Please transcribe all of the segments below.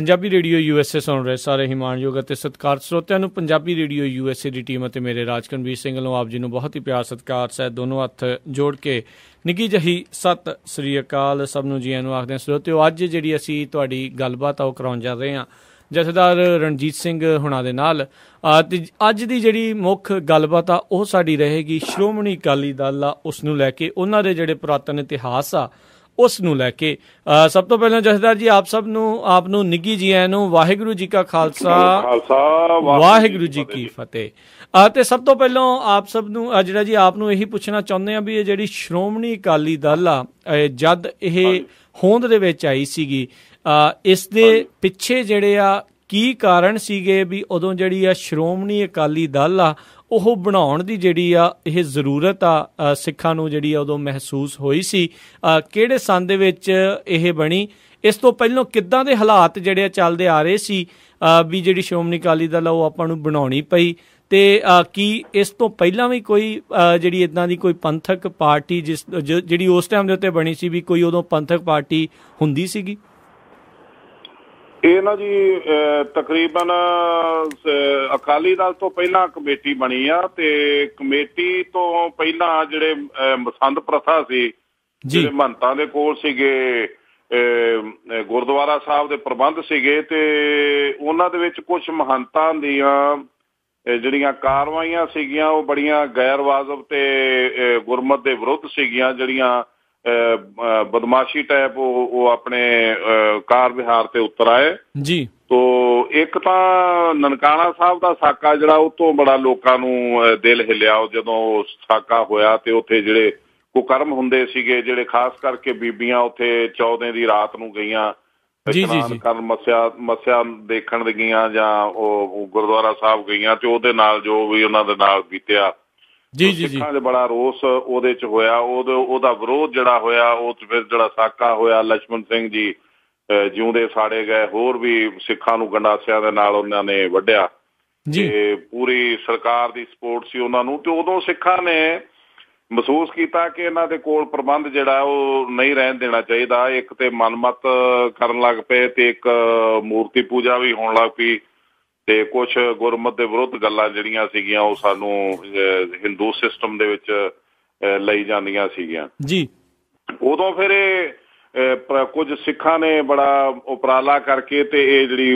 Punjabi radio USA ਸੁਣ ਰਹੇ ਸਾਰੇ ਹੀ ਮਾਣਯੋਗ ਅਤੇ ਸਤਿਕਾਰਤ ਸਰੋਤਿਆਂ ਨੂੰ ਪੰਜਾਬੀ ਰੇਡੀਓ USA ਦੀ ਟੀਮ ਅਤੇ ਮੇਰੇ ਰਾਜਕਨਵੀਰ ਸਿੰਘ ਵੱਲੋਂ ਆਪ ਜੀ ਨੂੰ ਬਹੁਤ ਹੀ ਪਿਆਰ ਸਤਿਕਾਰ ਸਹਿਤ ਦੋਨੋਂ ਹੱਥ ਜੋੜ ਕੇ ਨਿੱਘੀ ਜਿਹੀ ਸਤਿ ਸ੍ਰੀ ਅਕਾਲ ਸਭ ਨੂੰ ਜੀਆਂ ਨੂੰ ਆਖਦੇ ਹਾਂ। ਸਰੋਤਿਓ, ਅੱਜ ਜਿਹੜੀ ਅਸੀਂ ਤੁਹਾਡੀ ਗੱਲਬਾਤ ਆ ਉਹ ਕਰਾਉਣ ਜਾ ਰਹੇ ਹਾਂ ਜਥੇਦਾਰ ਰਣਜੀਤ ਸਿੰਘ ਹੁਣਾਂ ਦੇ ਨਾਲ। ਅਤੇ ਅੱਜ ਦੀ ਜਿਹੜੀ ਮੁੱਖ ਗੱਲਬਾਤ ਆ ਉਹ ਸਾਡੀ ਰਹੇਗੀ ਸ਼੍ਰੋਮਣੀ ਅਕਾਲੀ ਦਲ ਆ ਉਸ ਨੂੰ ਲੈ ਕੇ, ਉਹਨਾਂ ਦੇ ਜਿਹੜੇ ਪੁਰਾਤਨ ਇਤਿਹਾਸ ਆ ਉਸ ਨੂੰ ਲੈ ਕੇ। ਸਭ ਤੋਂ ਪਹਿਲਾਂ ਜਥੇਦਾਰ ਜੀ ਆਪ ਨੂੰ ਨਿੱਘੀ ਜੀ ਆਇਆਂ ਨੂੰ। ਵਾਹਿਗੁਰੂ ਜੀ ਕਾ ਖਾਲਸਾ, ਵਾਹਿਗੁਰੂ ਜੀ ਕੀ ਫਤਿਹ। ਤੇ ਸਭ ਤੋਂ ਪਹਿਲਾਂ ਆਪ ਸਭ ਨੂੰ ਜਿਹੜਾ ਜੀ ਆਪ ਨੂੰ ਇਹੀ ਪੁੱਛਣਾ ਚਾਹੁੰਦੇ ਹਾਂ ਵੀ ਇਹ ਜਿਹੜੀ ਸ਼੍ਰੋਮਣੀ ਅਕਾਲੀ ਦਲ ਆ ਜਦ ਇਹ ਹੋਂਦ ਦੇ ਵਿੱਚ ਆਈ ਸੀਗੀ, ਇਸ ਦੇ ਪਿੱਛੇ ਜਿਹੜੇ ਆ ਕੀ ਕਾਰਨ ਸੀਗੇ ਵੀ ਉਦੋਂ ਜਿਹੜੀ ਆ ਸ਼੍ਰੋਮਣੀ ਅਕਾਲੀ ਦਲ ਆ ਉਹ ਬਣਾਉਣ ਦੀ ਜਿਹੜੀ ਆ ਇਹ ਜ਼ਰੂਰਤ ਆ ਸਿੱਖਾਂ ਨੂੰ ਜਿਹੜੀ ਆ ਉਦੋਂ ਮਹਿਸੂਸ ਹੋਈ ਸੀ? ਕਿਹੜੇ ਸੰਨ ਦੇ ਵਿੱਚ ਇਹ ਬਣੀ? ਇਸ ਤੋਂ ਪਹਿਲਾਂ ਕਿੱਦਾਂ ਦੇ ਹਾਲਾਤ ਜਿਹੜੇ ਆ ਚੱਲਦੇ ਆ ਰਹੇ ਸੀ ਵੀ ਜਿਹੜੀ ਸ਼੍ਰੋਮਣੀ ਅਕਾਲੀ ਦਲ ਆ ਉਹ ਆਪਾਂ ਨੂੰ ਬਣਾਉਣੀ ਪਈ? ਤੇ ਕੀ ਇਸ ਤੋਂ ਪਹਿਲਾਂ ਵੀ ਕੋਈ ਜਿਹੜੀ ਇੱਦਾਂ ਦੀ ਕੋਈ ਪੰਥਕ ਪਾਰਟੀ ਜਿਹੜੀ ਉਸ ਟਾਈਮ ਦੇ ਉੱਤੇ ਬਣੀ ਸੀ ਵੀ ਕੋਈ ਉਦੋਂ ਪੰਥਕ ਪਾਰਟੀ ਹੁੰਦੀ ਸੀਗੀ? ਇਹ ਨਾ ਜੀ ਤਕਰੀਬਨ ਅਕਾਲੀ ਦਲ ਤੋਂ ਪਹਿਲਾਂ ਕਮੇਟੀ ਬਣੀ ਆ, ਤੇ ਕਮੇਟੀ ਤੋਂ ਪਹਿਲਾਂ ਜਿਹੜੇ ਮਸੰਦ ਪ੍ਰਥਾ ਸੀ, ਜਿਹੜੇ ਮਹੰਤਾਂ ਦੇ ਕੋਲ ਸੀਗੇ, ਗੁਰਦੁਆਰਾ ਸਾਹਿਬ ਦੇ ਪ੍ਰਬੰਧ ਸੀਗੇ, ਤੇ ਉਹਨਾਂ ਦੇ ਵਿੱਚ ਕੁਛ ਮਹੰਤਾਂ ਦੀਆਂ ਜਿਹੜੀਆਂ ਕਾਰਵਾਈਆਂ ਸੀਗੀਆਂ ਉਹ ਬੜੀਆਂ ਗੈਰ ਵਾਜਬ ਤੇ ਗੁਰਮਤ ਦੇ ਵਿਰੁੱਧ ਸੀਗੀਆਂ, ਜਿਹੜੀਆਂ ਬਦਮਾਸ਼ੀ ਟਾਈਪ ਉਹ ਆਪਣੇ ਕਾਰ ਵਿਹਾਰ ਤੇ ਉਤਰ ਆਏ ਜੀ। ਤੋ ਇੱਕ ਤਾਂ ਨਨਕਾਣਾ ਸਾਹਿਬ ਦਾ ਸਾਕਾ ਜਿਹੜਾ ਉਹ ਤੋਂ ਬੜਾ ਲੋਕਾਂ ਨੂੰ ਦਿਲ ਹਿੱਲਿਆ ਜਦੋਂ ਸਾਕਾ ਹੋਇਆ, ਤੇ ਉੱਥੇ ਜਿਹੜੇ ਕੁਕਰਮ ਹੁੰਦੇ ਸੀਗੇ, ਜਿਹੜੇ ਖਾਸ ਕਰਕੇ ਬੀਬੀਆਂ ਉੱਥੇ 14 ਦੀ ਰਾਤ ਨੂੰ ਗਈਆਂ ਇਸ਼ਨਾਨ ਕਰਨ, ਮੱਸਿਆ ਦੇਖਣ ਗਈਆਂ, ਜਾਂ ਉਹ ਗੁਰਦੁਆਰਾ ਸਾਹਿਬ ਗਈਆਂ, ਤੇ ਉਹਦੇ ਨਾਲ ਜੋ ਵੀ ਉਹਨਾਂ ਦੇ ਨਾਲ ਬੀਤਿਆ ਸਿੱਖਾਂ 'ਚ ਬੜਾ ਰੋਸ ਉਹਦੇ 'ਚ ਹੋਇਆ। ਉਹਦਾ ਵਿਰੋਧ ਜਿਹੜਾ ਹੋਇਆ, ਉਹ ਫਿਰ ਜਿਹੜਾ ਸਾਕਾ ਹੋਇਆ, ਲਛਮਣ ਸਿੰਘ ਜੀ ਜਿਉਂਦੇ ਸਾੜੇ ਗਏ, ਹੋਰ ਵੀ ਸਿੱਖਾਂ ਨੂੰ ਗੰਡਾਸਿਆਂ ਦੇ ਨਾਲ ਉਹਨਾਂ ਨੇ ਵੱਢਿਆ, ਤੇ ਪੂਰੀ ਸਰਕਾਰ ਦੀ ਸਪੋਰਟ ਸੀ ਉਹਨਾਂ ਨੂੰ। ਤੇ ਉਦੋਂ ਸਿੱਖਾਂ ਨੇ ਮਹਿਸੂਸ ਕੀਤਾ ਕਿ ਇਹਨਾਂ ਦੇ ਕੋਲ ਪ੍ਰਬੰਧ ਜਿਹੜਾ ਉਹ ਨਹੀਂ ਰਹਿਣ ਦੇਣਾ ਚਾਹੀਦਾ। ਇੱਕ ਤੇ ਮਨਮਤ ਕਰਨ ਲੱਗ ਪਏ, ਤੇ ਇੱਕ ਮੂਰਤੀ ਪੂਜਾ ਵੀ ਹੋਣ ਲੱਗ ਪਈ, ਤੇ ਕੁਛ ਗੁਰਮਤ ਦੇ ਵਿਰੁੱਧ ਗੱਲਾਂ ਜਿਹੜੀਆਂ ਸੀਗੀਆਂ ਉਹ ਸਾਨੂੰ ਹਿੰਦੂ ਸਿਸਟਮ ਦੇ ਵਿੱਚ ਲਈ ਜਾਂਦੀਆਂ ਸੀਗੀਆਂ ਜੀ। ਉਦੋਂ ਫਿਰ ਇਹ ਕੁਝ ਸਿੱਖਾਂ ਨੇ ਬੜਾ ਉਪਰਾਲਾ ਕਰਕੇ ਤੇ ਇਹ ਜਿਹੜੀ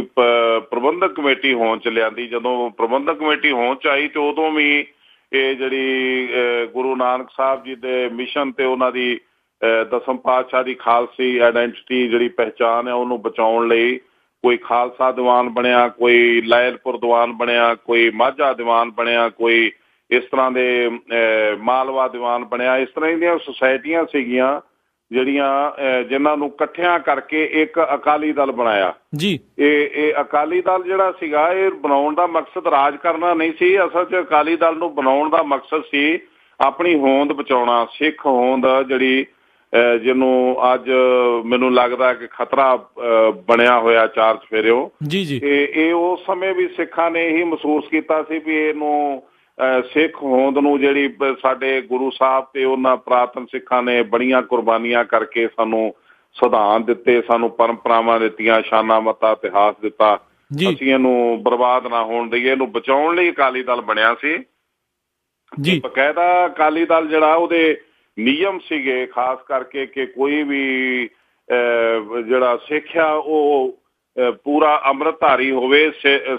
ਪ੍ਰਬੰਧਕ ਕਮੇਟੀ ਹੋਂਦ 'ਚ ਲਿਆਂਦੀ। ਜਦੋਂ ਪ੍ਰਬੰਧਕ ਕਮੇਟੀ ਹੋਂਦ 'ਚ ਆਈ, ਤੇ ਉਦੋਂ ਵੀ ਇਹ ਜਿਹੜੀ ਗੁਰੂ ਨਾਨਕ ਸਾਹਿਬ ਜੀ ਦੇ ਮਿਸ਼ਨ ਤੇ ਉਹਨਾਂ ਦੀ ਦਸਮ ਪਾਤਸ਼ਾਹ ਦੀ ਖਾਲਸੀ ਆਈਡੈਂਟਿਟੀ ਜਿਹੜੀ ਪਹਿਚਾਣ ਹੈ ਉਹਨੂੰ ਬਚਾਉਣ ਲਈ ਕੋਈ ਖਾਲਸਾ ਦੀਵਾਨ ਬਣਿਆ, ਕੋਈ ਲਾਇਲਪੁਰ ਦੀਵਾਨ ਬਣਿਆ, ਕੋਈ ਮਾਝਾ ਦੀਵਾਨ ਬਣਿਆ, ਕੋਈ ਇਸ ਤਰ੍ਹਾਂ ਦੇ ਮਾਲਵਾ ਦੀਵਾਨ ਬਣਿਆ। ਇਸ ਤਰ੍ਹਾਂ ਦੀਆਂ ਸੁਸਾਇਟੀਆਂ ਸੀਗੀਆਂ ਜਿਹੜੀਆਂ ਜਿਨ੍ਹਾਂ ਨੂੰ ਇਕੱਠਿਆਂ ਕਰਕੇ ਇੱਕ ਅਕਾਲੀ ਦਲ ਬਣਾਇਆ ਜੀ। ਇਹ ਅਕਾਲੀ ਦਲ ਜਿਹੜਾ ਸੀਗਾ ਇਹ ਬਣਾਉਣ ਦਾ ਮਕਸਦ ਰਾਜ ਕਰਨਾ ਨਹੀਂ ਸੀ। ਅਸਲ 'ਚ ਅਕਾਲੀ ਦਲ ਨੂੰ ਬਣਾਉਣ ਦਾ ਮਕਸਦ ਸੀ ਆਪਣੀ ਹੋਂਦ ਬਚਾਉਣਾ, ਸਿੱਖ ਹੋਂਦ ਜਿਹੜੀ ਜਿਹਨੂੰ ਅੱਜ ਮੈਨੂੰ ਲੱਗਦਾ ਕਿ ਖਤਰਾ ਬਣਿਆ ਹੋਇਆ ਚਾਰ ਚੁਫੇਰਿਓ ਜੀ। ਤੇ ਇਹ ਉਸ ਸਮੇਂ ਵੀ ਸਿੱਖਾਂ ਨੇ ਇਹੀ ਮਹਿਸੂਸ ਕੀਤਾ ਸੀ ਵੀ ਇਹਨੂੰ ਸਿੱਖ ਹੋਂਦ ਨੂੰ ਜਿਹੜੀ ਸਾਡੇ ਗੁਰੂ ਸਾਹਿਬ ਤੇ ਉਹਨਾਂ ਪੁਰਾਤਨ ਸਿੱਖਾਂ ਨੇ ਬੜੀਆਂ ਕੁਰਬਾਨੀਆਂ ਕਰਕੇ ਸਾਨੂੰ ਸਿਧਾਂਤ ਦਿੱਤੇ, ਸਾਨੂੰ ਪਰੰਪਰਾਵਾਂ ਦਿੱਤੀਆਂ, ਸ਼ਾਨਾ ਮਤਾ ਇਤਿਹਾਸ ਦਿੱਤਾ, ਅਸੀਂ ਇਹਨੂੰ ਬਰਬਾਦ ਨਾ ਹੋਣ ਦਈਏ। ਇਹਨੂੰ ਬਚਾਉਣ ਲਈ ਅਕਾਲੀ ਦਲ ਬਣਿਆ ਸੀ ਜੀ। ਬਕਾਇਦਾ ਅਕਾਲੀ ਦਲ ਜਿਹੜਾ ਉਹਦੇ ਨਿਯਮ ਸੀਗੇ ਖਾਸ ਕਰਕੇ ਕਿ ਕੋਈ ਵੀ ਜਿਹੜਾ ਸਿੱਖ ਆ ਉਹ ਪੂਰਾ ਅੰਮ੍ਰਿਤਧਾਰੀ ਹੋਵੇ,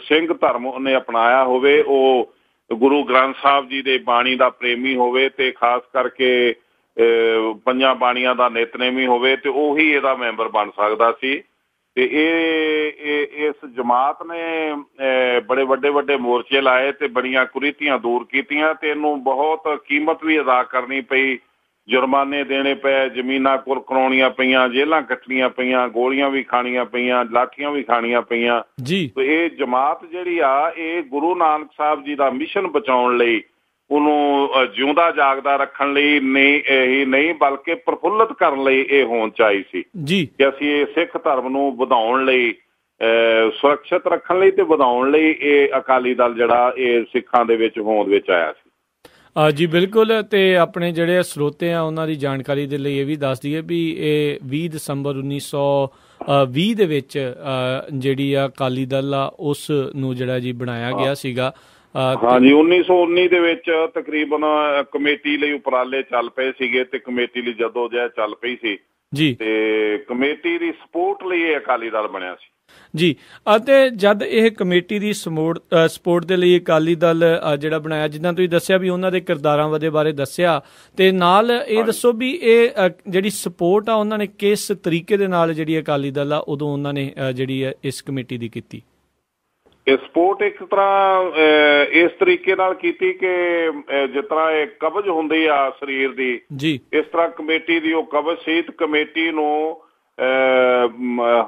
ਸਿੰਘ ਧਰਮ ਉਹਨੇ ਅਪਣਾਇਆ ਹੋਵੇ, ਉਹ ਗੁਰੂ ਗ੍ਰੰਥ ਸਾਹਿਬ ਜੀ ਦੇ ਬਾਣੀ ਦਾ ਪ੍ਰੇਮੀ ਹੋਵੇ, ਤੇ ਖਾਸ ਕਰਕੇ ਪੰਜਾਂ ਬਾਣੀਆਂ ਦਾ ਨਿਤਨੇਮੀ ਹੋਵੇ, ਤੇ ਉਹੀ ਇਹਦਾ ਮੈਂਬਰ ਬਣ ਸਕਦਾ ਸੀ। ਤੇ ਇਸ ਜਮਾਤ ਨੇ ਬੜੇ ਵੱਡੇ ਮੋਰਚੇ ਲਾਏ ਤੇ ਬੜੀਆਂ ਕੁਰੀਤੀਆਂ ਦੂਰ ਕੀਤੀਆਂ, ਤੇ ਇਹਨੂੰ ਬਹੁਤ ਕੀਮਤ ਵੀ ਅਦਾ ਕਰਨੀ ਪਈ, ਜੁਰਮਾਨੇ ਦੇਣੇ ਪਏ, ਜ਼ਮੀਨਾਂ ਕਰਾਉਣੀਆਂ ਪਈਆਂ, ਜੇਲ੍ਹਾਂ ਕੱਟਣੀਆਂ ਪਈਆਂ, ਗੋਲੀਆਂ ਵੀ ਖਾਣੀਆਂ ਪਈਆਂ, ਲਾਠੀਆਂ ਵੀ ਖਾਣੀਆਂ ਪਈਆਂ ਜੀ। ਇਹ ਜਮਾਤ ਜਿਹੜੀ ਆ ਇਹ ਗੁਰੂ ਨਾਨਕ ਸਾਹਿਬ ਜੀ ਦਾ ਮਿਸ਼ਨ ਬਚਾਉਣ ਲਈ, ਉਹਨੂੰ ਜਿਉਂਦਾ ਜਾਗਦਾ ਰੱਖਣ ਲਈ ਨਹੀਂ ਬਲਕਿ ਪ੍ਰਫੁੱਲਤ ਕਰਨ ਲਈ ਇਹ ਹੋਂਦ 'ਚ ਆਈ ਸੀ ਜੀ। ਕਿ ਅਸੀਂ ਇਹ ਸਿੱਖ ਧਰਮ ਨੂੰ ਵਧਾਉਣ ਲਈ, ਸੁਰੱਖਿਅਤ ਰੱਖਣ ਲਈ ਤੇ ਵਧਾਉਣ ਲਈ ਇਹ ਅਕਾਲੀ ਦਲ ਜਿਹੜਾ ਇਹ ਸਿੱਖਾਂ ਦੇ ਵਿੱਚ ਹੋਂਦ ਵਿੱਚ ਆਇਆ ਸੀ ਜੀ। ਬਿਲਕੁਲ। ਤੇ ਆਪਣੇ ਜਿਹੜੇ ਸਰੋਤੇ ਆ ਉਹਨਾਂ ਦੀ ਜਾਣਕਾਰੀ ਦੇ ਲਈ ਇਹ ਵੀ ਦੱਸ ਦਈਏ ਵੀ ਇਹ 20 ਦਸੰਬਰ 1900 20 ਦੇ ਵਿੱਚ ਜਿਹੜੀ ਆ ਅਕਾਲੀ ਦਲ ਆ ਉਸ ਨੂੰ ਜਿਹੜਾ ਜੀ ਬਣਾਇਆ ਗਿਆ ਸੀਗਾ। ਹਾਂਜੀ, 1919 ਦੇ ਵਿੱਚ ਤਕਰੀਬਨ ਕਮੇਟੀ ਲਈ ਉਪਰਾਲੇ ਚੱਲ ਪਏ ਸੀਗੇ ਤੇ ਕਮੇਟੀ ਲਈ ਜਦੋਜਹਿਦ ਚੱਲ ਪਈ ਸੀ ਜੀ, ਤੇ ਕਮੇਟੀ ਦੀ ਸਪੋਰਟ ਲਈ ਇਹ ਅਕਾਲੀ ਦਲ ਬਣਿਆ ਸੀ ਜੀ। ਅਤੇ ਜਦ ਇਹ ਕਮੇਟੀ ਦੀ ਸਪੋਰਟ ਦੇ ਲਈ ਅਕਾਲੀ ਦਲ ਜਿਹੜਾ ਬਣਾਇਆ, ਜਿੱਦਾਂ ਤੁਸੀਂ ਦੱਸਿਆ ਵੀ ਉਹਨਾਂ ਦੇ ਕਿਰਦਾਰਾਂ ਦੇ ਬਾਰੇ ਦੱਸਿਆ, ਤੇ ਨਾਲ ਇਹ ਦੱਸੋ ਵੀ ਇਹ ਜਿਹੜੀ ਸਪੋਰਟ ਆ ਉਹਨਾਂ ਨੇ ਕਿਸ ਤਰੀਕੇ ਦੇ ਨਾਲ ਜਿਹੜੀ ਅਕਾਲੀ ਦਲ ਆ ਉਦੋਂ ਉਹਨਾਂ ਨੇ ਜਿਹੜੀ ਇਸ ਕਮੇਟੀ ਦੀ ਕੀਤੀ? ਇਹ ਸਪੋਰਟ ਇੱਕ ਤਰ੍ਹਾਂ ਇਸ ਤਰੀਕੇ ਨਾਲ ਕੀਤੀ ਕਿ ਜਿਸ ਤਰ੍ਹਾਂ ਇਹ ਕਬਜ਼ ਹੁੰਦੀ ਆ ਸਰੀਰ ਦੀ ਜੀ, ਇਸ ਤਰ੍ਹਾਂ ਕਮੇਟੀ ਦੀ ਉਹ ਕਬਜ਼ ਸੀ। ਕਮੇਟੀ ਨੂੰ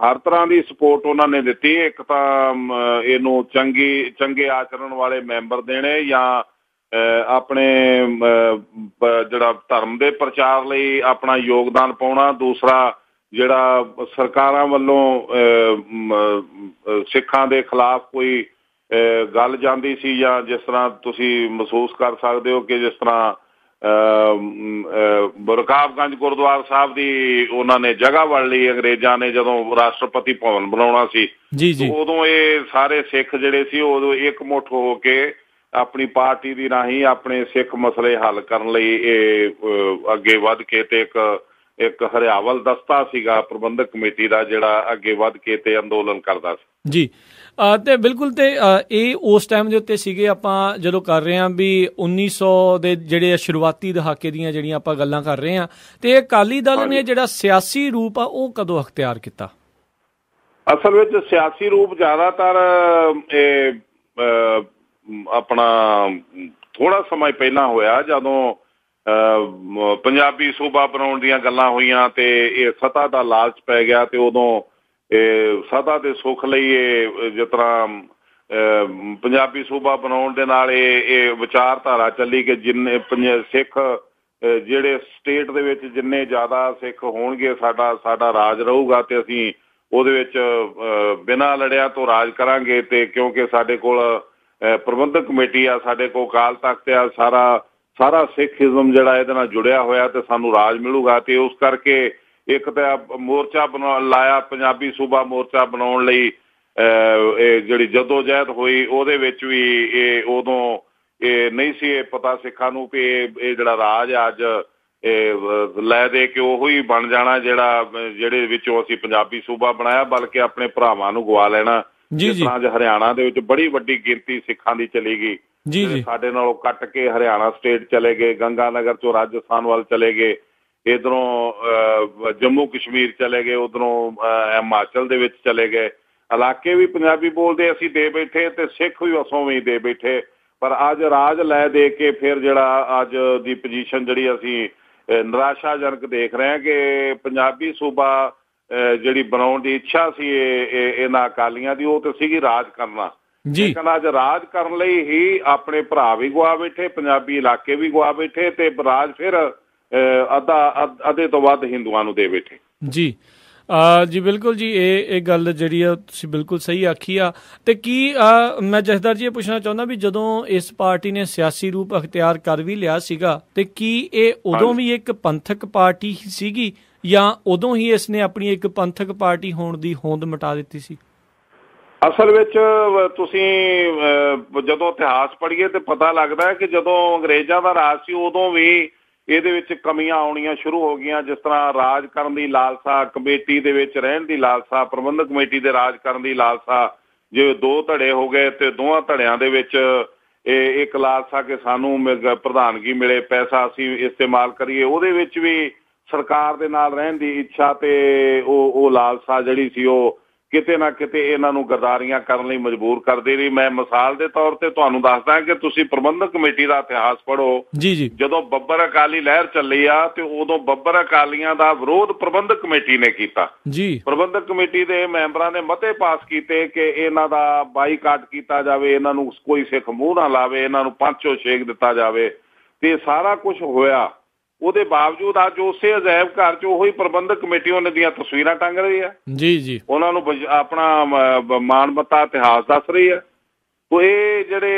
ਹਰ ਤਰ੍ਹਾਂ ਦੀ ਸਪੋਰਟ ਉਹਨਾਂ ਨੇ ਦਿੱਤੀ। ਇੱਕ ਤਾਂ ਇਹਨੂੰ ਚੰਗੇ ਆਚਰਣ ਵਾਲੇ ਮੈਂਬਰ ਦੇਣੇ ਜਾਂ ਆਪਣੇ ਜਿਹੜਾ ਧਰਮ ਦੇ ਪ੍ਰਚਾਰ ਲਈ ਆਪਣਾ ਯੋਗਦਾਨ ਪਾਉਣਾ। ਦੂਸਰਾ ਜਿਹੜਾ ਸਰਕਾਰਾਂ ਵੱਲੋਂ ਸਿੱਖਾਂ ਦੇ ਖਿਲਾਫ ਕੋਈ ਗੱਲ ਜਾਂਦੀ ਸੀ, ਜਾਂ ਜਿਸ ਤਰ੍ਹਾਂ ਤੁਸੀਂ ਮਹਿਸੂਸ ਕਰ ਸਕਦੇ ਹੋ ਕਿ ਜਿਸ ਤਰ੍ਹਾਂ ਰਕਾਬਗੰਜ ਗੁਰਦੁਆਰਾ ਸਾਹਿਬ ਦੀ ਉਹਨਾਂ ਨੇ ਜਗ੍ਹਾ ਵੜ ਲਈ ਅੰਗਰੇਜ਼ਾਂ ਨੇ ਜਦੋਂ ਰਾਸ਼ਟਰਪਤੀ ਭਵਨ ਬਣਾਉਣਾ ਸੀ, ਉਦੋਂ ਇਹ ਸਾਰੇ ਸਿੱਖ ਜਿਹੜੇ ਸੀ ਉਦੋਂ ਇਕਮੁੱਠ ਹੋ ਕੇ ਆਪਣੀ ਪਾਰਟੀ ਦੀ ਰਾਹੀਂ ਆਪਣੇ ਸਿੱਖ ਮਸਲੇ ਹੱਲ ਕਰਨ ਲਈ ਇਹ ਅੱਗੇ ਵੱਧ ਕੇ ਤੇ ਇੱਕ ਹਰਿਆਵਲ ਦਸਤਾ ਸੀਗਾ ਪ੍ਰਬੰਧਕ ਕਮੇਟੀ ਦਾ ਜਿਹੜਾ ਅੱਗੇ ਵੱਧ ਕੇ ਤੇ ਅੰਦੋਲਨ ਕਰਦਾ ਸੀ ਜੀ। ਤੇ ਬਿਲਕੁਲ, ਤੇ ਇਹ ਉਸ ਟਾਈਮ ਦੇ ਉੱਤੇ ਸੀਗੇ। ਆਪਾਂ ਜਦੋਂ ਕਰ ਰਹੇ ਹਾਂ ਵੀ 1900 ਦੇ ਜਿਹੜੇ ਸ਼ੁਰੂਆਤੀ ਦਹਾਕੇ ਦੀਆਂ ਜਿਹੜੀਆਂ ਆਪਾਂ ਗੱਲਾਂ ਕਰ ਰਹੇ ਹਾਂ, ਤੇ ਅਕਾਲੀ ਦਲ ਨੇ ਜਿਹੜਾ ਸਿਆਸੀ ਰੂਪ ਆ ਉਹ ਕਦੋਂ ਅਖਤਿਆਰ ਕੀਤਾ? ਅਸਲ ਵਿੱਚ ਸਿਆਸੀ ਰੂਪ ਜ਼ਿਆਦਾਤਰ ਆਪਣਾ ਥੋੜਾ ਸਮਾਂ ਪਹਿਲਾਂ ਹੋਇਆ, ਜਦੋਂ ਪੰਜਾਬੀ ਸੂਬਾ ਬਣਾਉਣ ਦੀਆਂ ਗੱਲਾਂ ਹੋਈਆਂ ਤੇ ਇਹ ਸੱਤਾ ਦਾ ਲਾਲਚ ਪੈ ਗਿਆ ਤੇ ਉਦੋਂ ਇਹ ਸੱਤਾ ਦੇ ਸੁੱਖ ਲਈ ਇਹ ਜਿਸ ਤਰ੍ਹਾਂ ਪੰਜਾਬੀ ਸੂਬਾ ਬਣਾਉਣ ਦੇ ਨਾਲ ਇਹ ਵਿਚਾਰਧਾਰਾ ਚੱਲੀ ਕਿ ਜਿੰਨੇ ਸਿੱਖ ਜਿਹੜੇ ਸਟੇਟ ਦੇ ਵਿੱਚ ਜਿੰਨੇ ਜ਼ਿਆਦਾ ਸਿੱਖ ਹੋਣਗੇ ਸਾਡਾ ਰਾਜ ਰਹੂਗਾ ਤੇ ਅਸੀਂ ਉਹਦੇ ਵਿੱਚ ਬਿਨਾਂ ਲੜਿਆਂ ਤੋਂ ਰਾਜ ਕਰਾਂਗੇ। ਤੇ ਕਿਉਂਕਿ ਸਾਡੇ ਕੋਲ ਪ੍ਰਬੰਧਕ ਕਮੇਟੀ ਆ, ਸਾਡੇ ਕੋਲ ਅਕਾਲ ਤਖ਼ਤ ਆ, ਸਾਰਾ ਸਿੱਖਇਜ਼ਮ ਜਿਹੜਾ ਇਹਦੇ ਨਾਲ ਜੁੜਿਆ ਹੋਇਆ ਤੇ ਸਾਨੂੰ ਰਾਜ ਮਿਲੂਗਾ। ਤੇ ਉਸ ਕਰਕੇ ਇੱਕ ਤਾਂ ਮੋਰਚਾ ਲਾਇਆ, ਪੰਜਾਬੀ ਸੂਬਾ ਮੋਰਚਾ ਬਣਾਉਣ ਲਈ ਇਹ ਜਿਹੜੀ ਜਦੋਜਹਿਦ ਹੋਈ ਉਹਦੇ ਵਿੱਚ ਵੀ ਇਹ ਉਦੋਂ ਇਹ ਨਹੀਂ ਸੀ ਇਹ ਪਤਾ ਸਿੱਖਾਂ ਨੂੰ ਵੀ ਇਹ ਜਿਹੜਾ ਰਾਜ ਅੱਜ ਇਹ ਲੈ ਦੇ ਕੇ ਉਹੀ ਹੀ ਬਣ ਜਾਣਾ ਜਿਹੜੇ ਵਿੱਚੋਂ ਅਸੀਂ ਪੰਜਾਬੀ ਸੂਬਾ ਬਣਾਇਆ, ਬਲਕਿ ਆਪਣੇ ਭਰਾਵਾਂ ਨੂੰ ਗਵਾ ਲੈਣਾ। ਜਿਸ ਤਰ੍ਹਾਂ ਅੱਜ ਹਰਿਆਣਾ ਦੇ ਵਿੱਚ ਬੜੀ ਵੱਡੀ ਗਿਣਤੀ ਸਿੱਖਾਂ ਦੀ ਚਲੀ ਗਈ, ਸਾਡੇ ਨਾਲੋਂ ਕੱਟ ਕੇ ਹਰਿਆਣਾ ਸਟੇਟ ਚਲੇ ਗਏ, ਗੰਗਾ ਨਗਰ ਚੋਂ ਰਾਜਸਥਾਨ ਵੱਲ ਚਲੇ ਗਏ, ਇੱਧਰੋਂ ਜੰਮੂ ਕਸ਼ਮੀਰ ਚਲੇ ਗਏ, ਉੱਧਰੋਂ ਹਿਮਾਚਲ ਦੇ ਵਿੱਚ ਚਲੇ ਗਏ। ਇਲਾਕੇ ਵੀ ਪੰਜਾਬੀ ਬੋਲਦੇ ਅਸੀਂ ਦੇ ਬੈਠੇ ਤੇ ਸਿੱਖ ਵੀ ਉਸੋਂ ਵੀ ਦੇ ਬੈਠੇ। ਪਰ ਅੱਜ ਰਾਜ ਲੈ ਦੇ ਕੇ ਫਿਰ ਜਿਹੜਾ ਅੱਜ ਦੀ ਪੋਜੀਸ਼ਨ ਜਿਹੜੀ ਅਸੀਂ ਨਿਰਾਸ਼ਾਜਨਕ ਦੇਖ ਰਹੇ ਹਾਂ ਕਿ ਪੰਜਾਬੀ ਸੂਬਾ ਜਿਹੜੀ ਬਣਾਉਣ ਦੀ ਇੱਛਾ ਸੀ ਇਹਨਾਂ ਅਕਾਲੀਆਂ ਦੀ, ਉਹ ਤਾਂ ਸੀਗੀ ਰਾਜ ਕਰਨਾ। ਲੇਕਿਨ ਅੱਜ ਰਾਜ ਕਰਨ ਲਈ ਹੀ ਆਪਣੇ ਭਰਾ ਵੀ ਗਵਾ ਬੈਠੇ, ਪੰਜਾਬੀ ਇਲਾਕੇ ਵੀ ਗਵਾ ਬੈਠੇ ਤੇ ਰਾਜ ਫਿਰ ਅੱਧੇ ਤੋਂ ਵੱਧ ਹਿੰਦੂਆਂ ਨੂੰ ਦੇ ਬੈਠੇ। ਜੀ ਜੀ ਬਿਲਕੁਲ ਜੀ, ਇਹ ਗੱਲ ਜਿਹੜੀ ਆ ਤੁਸੀਂ ਬਿਲਕੁਲ ਸਹੀ ਆਖੀ ਆ। ਤੇ ਕੀ ਮੈਂ ਜਥੇਦਾਰ ਜੀ ਇਹ ਪੁੱਛਣਾ ਚਾਹੁੰਦਾ ਵੀ ਜਦੋਂ ਇਸ ਪਾਰਟੀ ਨੇ ਸਿਆਸੀ ਰੂਪ ਅਖਤਿਆਰ ਕਰ ਵੀ ਲਿਆ ਸੀਗਾ ਤੇ ਕੀ ਇਹ ਉਦੋਂ ਵੀ ਇੱਕ ਪੰਥਕ ਪਾਰਟੀ ਸੀਗੀ ਜਾਂ ਉਦੋਂ ਹੀ ਇਸ ਨੇ ਆਪਣੀ ਇੱਕ ਪੰਥਕ ਪਾਰਟੀ ਹੋਣ ਦੀ ਹੋਂਦ ਮਿਟਾ ਦਿੱਤੀ ਸੀ? ਅਸਲ ਵਿੱਚ ਤੁਸੀਂ ਜਦੋਂ ਇਤਿਹਾਸ ਪੜ੍ਹੀਏ ਤੇ ਪਤਾ ਲੱਗਦਾ ਕਿ ਜਦੋਂ ਅੰਗਰੇਜ਼ਾਂ ਦਾ ਰਾਜ ਸੀ ਉਦੋਂ ਵੀ ਇਹਦੇ ਵਿੱਚ ਕਮੀਆਂ ਆਉਣੀਆਂ ਸ਼ੁਰੂ ਹੋ ਗਈਆਂ। ਜਿਸ ਤਰ੍ਹਾਂ ਰਾਜ ਕਰਨ ਦੀ ਲਾਲਸਾ, ਕਮੇਟੀ ਦੇ ਵਿੱਚ ਰਹਿਣ ਦੀ ਲਾਲਸਾ, ਪ੍ਰਬੰਧਕ ਕਮੇਟੀ ਦੇ ਰਾਜ ਕਰਨ ਦੀ ਲਾਲਸਾ। ਜੇ ਦੋ ਧੜੇ ਹੋ ਗਏ ਤੇ ਦੋਵਾਂ ਧੜਿਆਂ ਦੇ ਵਿੱਚ ਇਹ ਇੱਕ ਲਾਲਸਾ ਕਿ ਸਾਨੂੰ ਪ੍ਰਧਾਨਗੀ ਮਿਲੇ, ਪੈਸਾ ਅਸੀਂ ਇਸਤੇਮਾਲ ਕਰੀਏ, ਉਹਦੇ ਵਿੱਚ ਵੀ ਸਰਕਾਰ ਦੇ ਨਾਲ ਰਹਿਣ ਦੀ ਇੱਛਾ ਤੇ ਉਹ ਲਾਲਸਾ ਜਿਹੜੀ ਸੀ ਉਹ ਕਿਤੇ ਨਾ ਕਿਤੇ ਇਹਨਾਂ ਨੂੰ ਗਰਦਾਰੀਆਂ ਕਰਨ ਲਈ ਮਜਬੂਰ ਕਰਦੀ ਰਹੀ। ਮੈਂ ਮਿਸਾਲ ਦੇ ਤੌਰ ਤੇ ਤੁਹਾਨੂੰ ਦੱਸਦਾ ਕਿ ਤੁਸੀਂ ਪ੍ਰਬੰਧਕ ਕਮੇਟੀ ਦਾ ਇਤਿਹਾਸ ਪੜ੍ਹੋ। ਜਦੋਂ ਬੱਬਰ ਅਕਾਲੀ ਲਹਿਰ ਚੱਲੀ ਆ ਤੇ ਉਦੋਂ ਬੱਬਰ ਅਕਾਲੀਆਂ ਦਾ ਵਿਰੋਧ ਪ੍ਰਬੰਧਕ ਕਮੇਟੀ ਨੇ ਕੀਤਾ। ਪ੍ਰਬੰਧਕ ਕਮੇਟੀ ਦੇ ਮੈਂਬਰਾਂ ਨੇ ਮਤੇ ਪਾਸ ਕੀਤੇ ਕਿ ਇਹਨਾਂ ਦਾ ਬਾਈਕਾਟ ਕੀਤਾ ਜਾਵੇ, ਇਹਨਾਂ ਨੂੰ ਕੋਈ ਸਿੱਖ ਮੂੰਹ ਨਾ ਲਾਵੇ, ਇਹਨਾਂ ਨੂੰ ਪੰਚੋ ਛੇਕ ਦਿੱਤਾ ਜਾਵੇ। ਤੇ ਸਾਰਾ ਕੁਛ ਹੋਇਆ। ਉਹਦੇ ਬਾਵਜੂਦ ਅੱਜ ਉਸੇ ਅਜਾਇਬ ਘਰ 'ਚ ਉਹੀ ਪ੍ਰਬੰਧਕ ਕਮੇਟੀ ਉਹਨਾਂ ਦੀਆਂ ਤਸਵੀਰਾਂ ਟੰਗ ਰਹੀ ਆ, ਉਹਨਾਂ ਨੂੰ ਆਪਣਾ ਮਾਣ ਮੱਤਾ ਇਤਿਹਾਸ ਦੱਸ ਰਹੀ ਆ। ਤੋ ਇਹ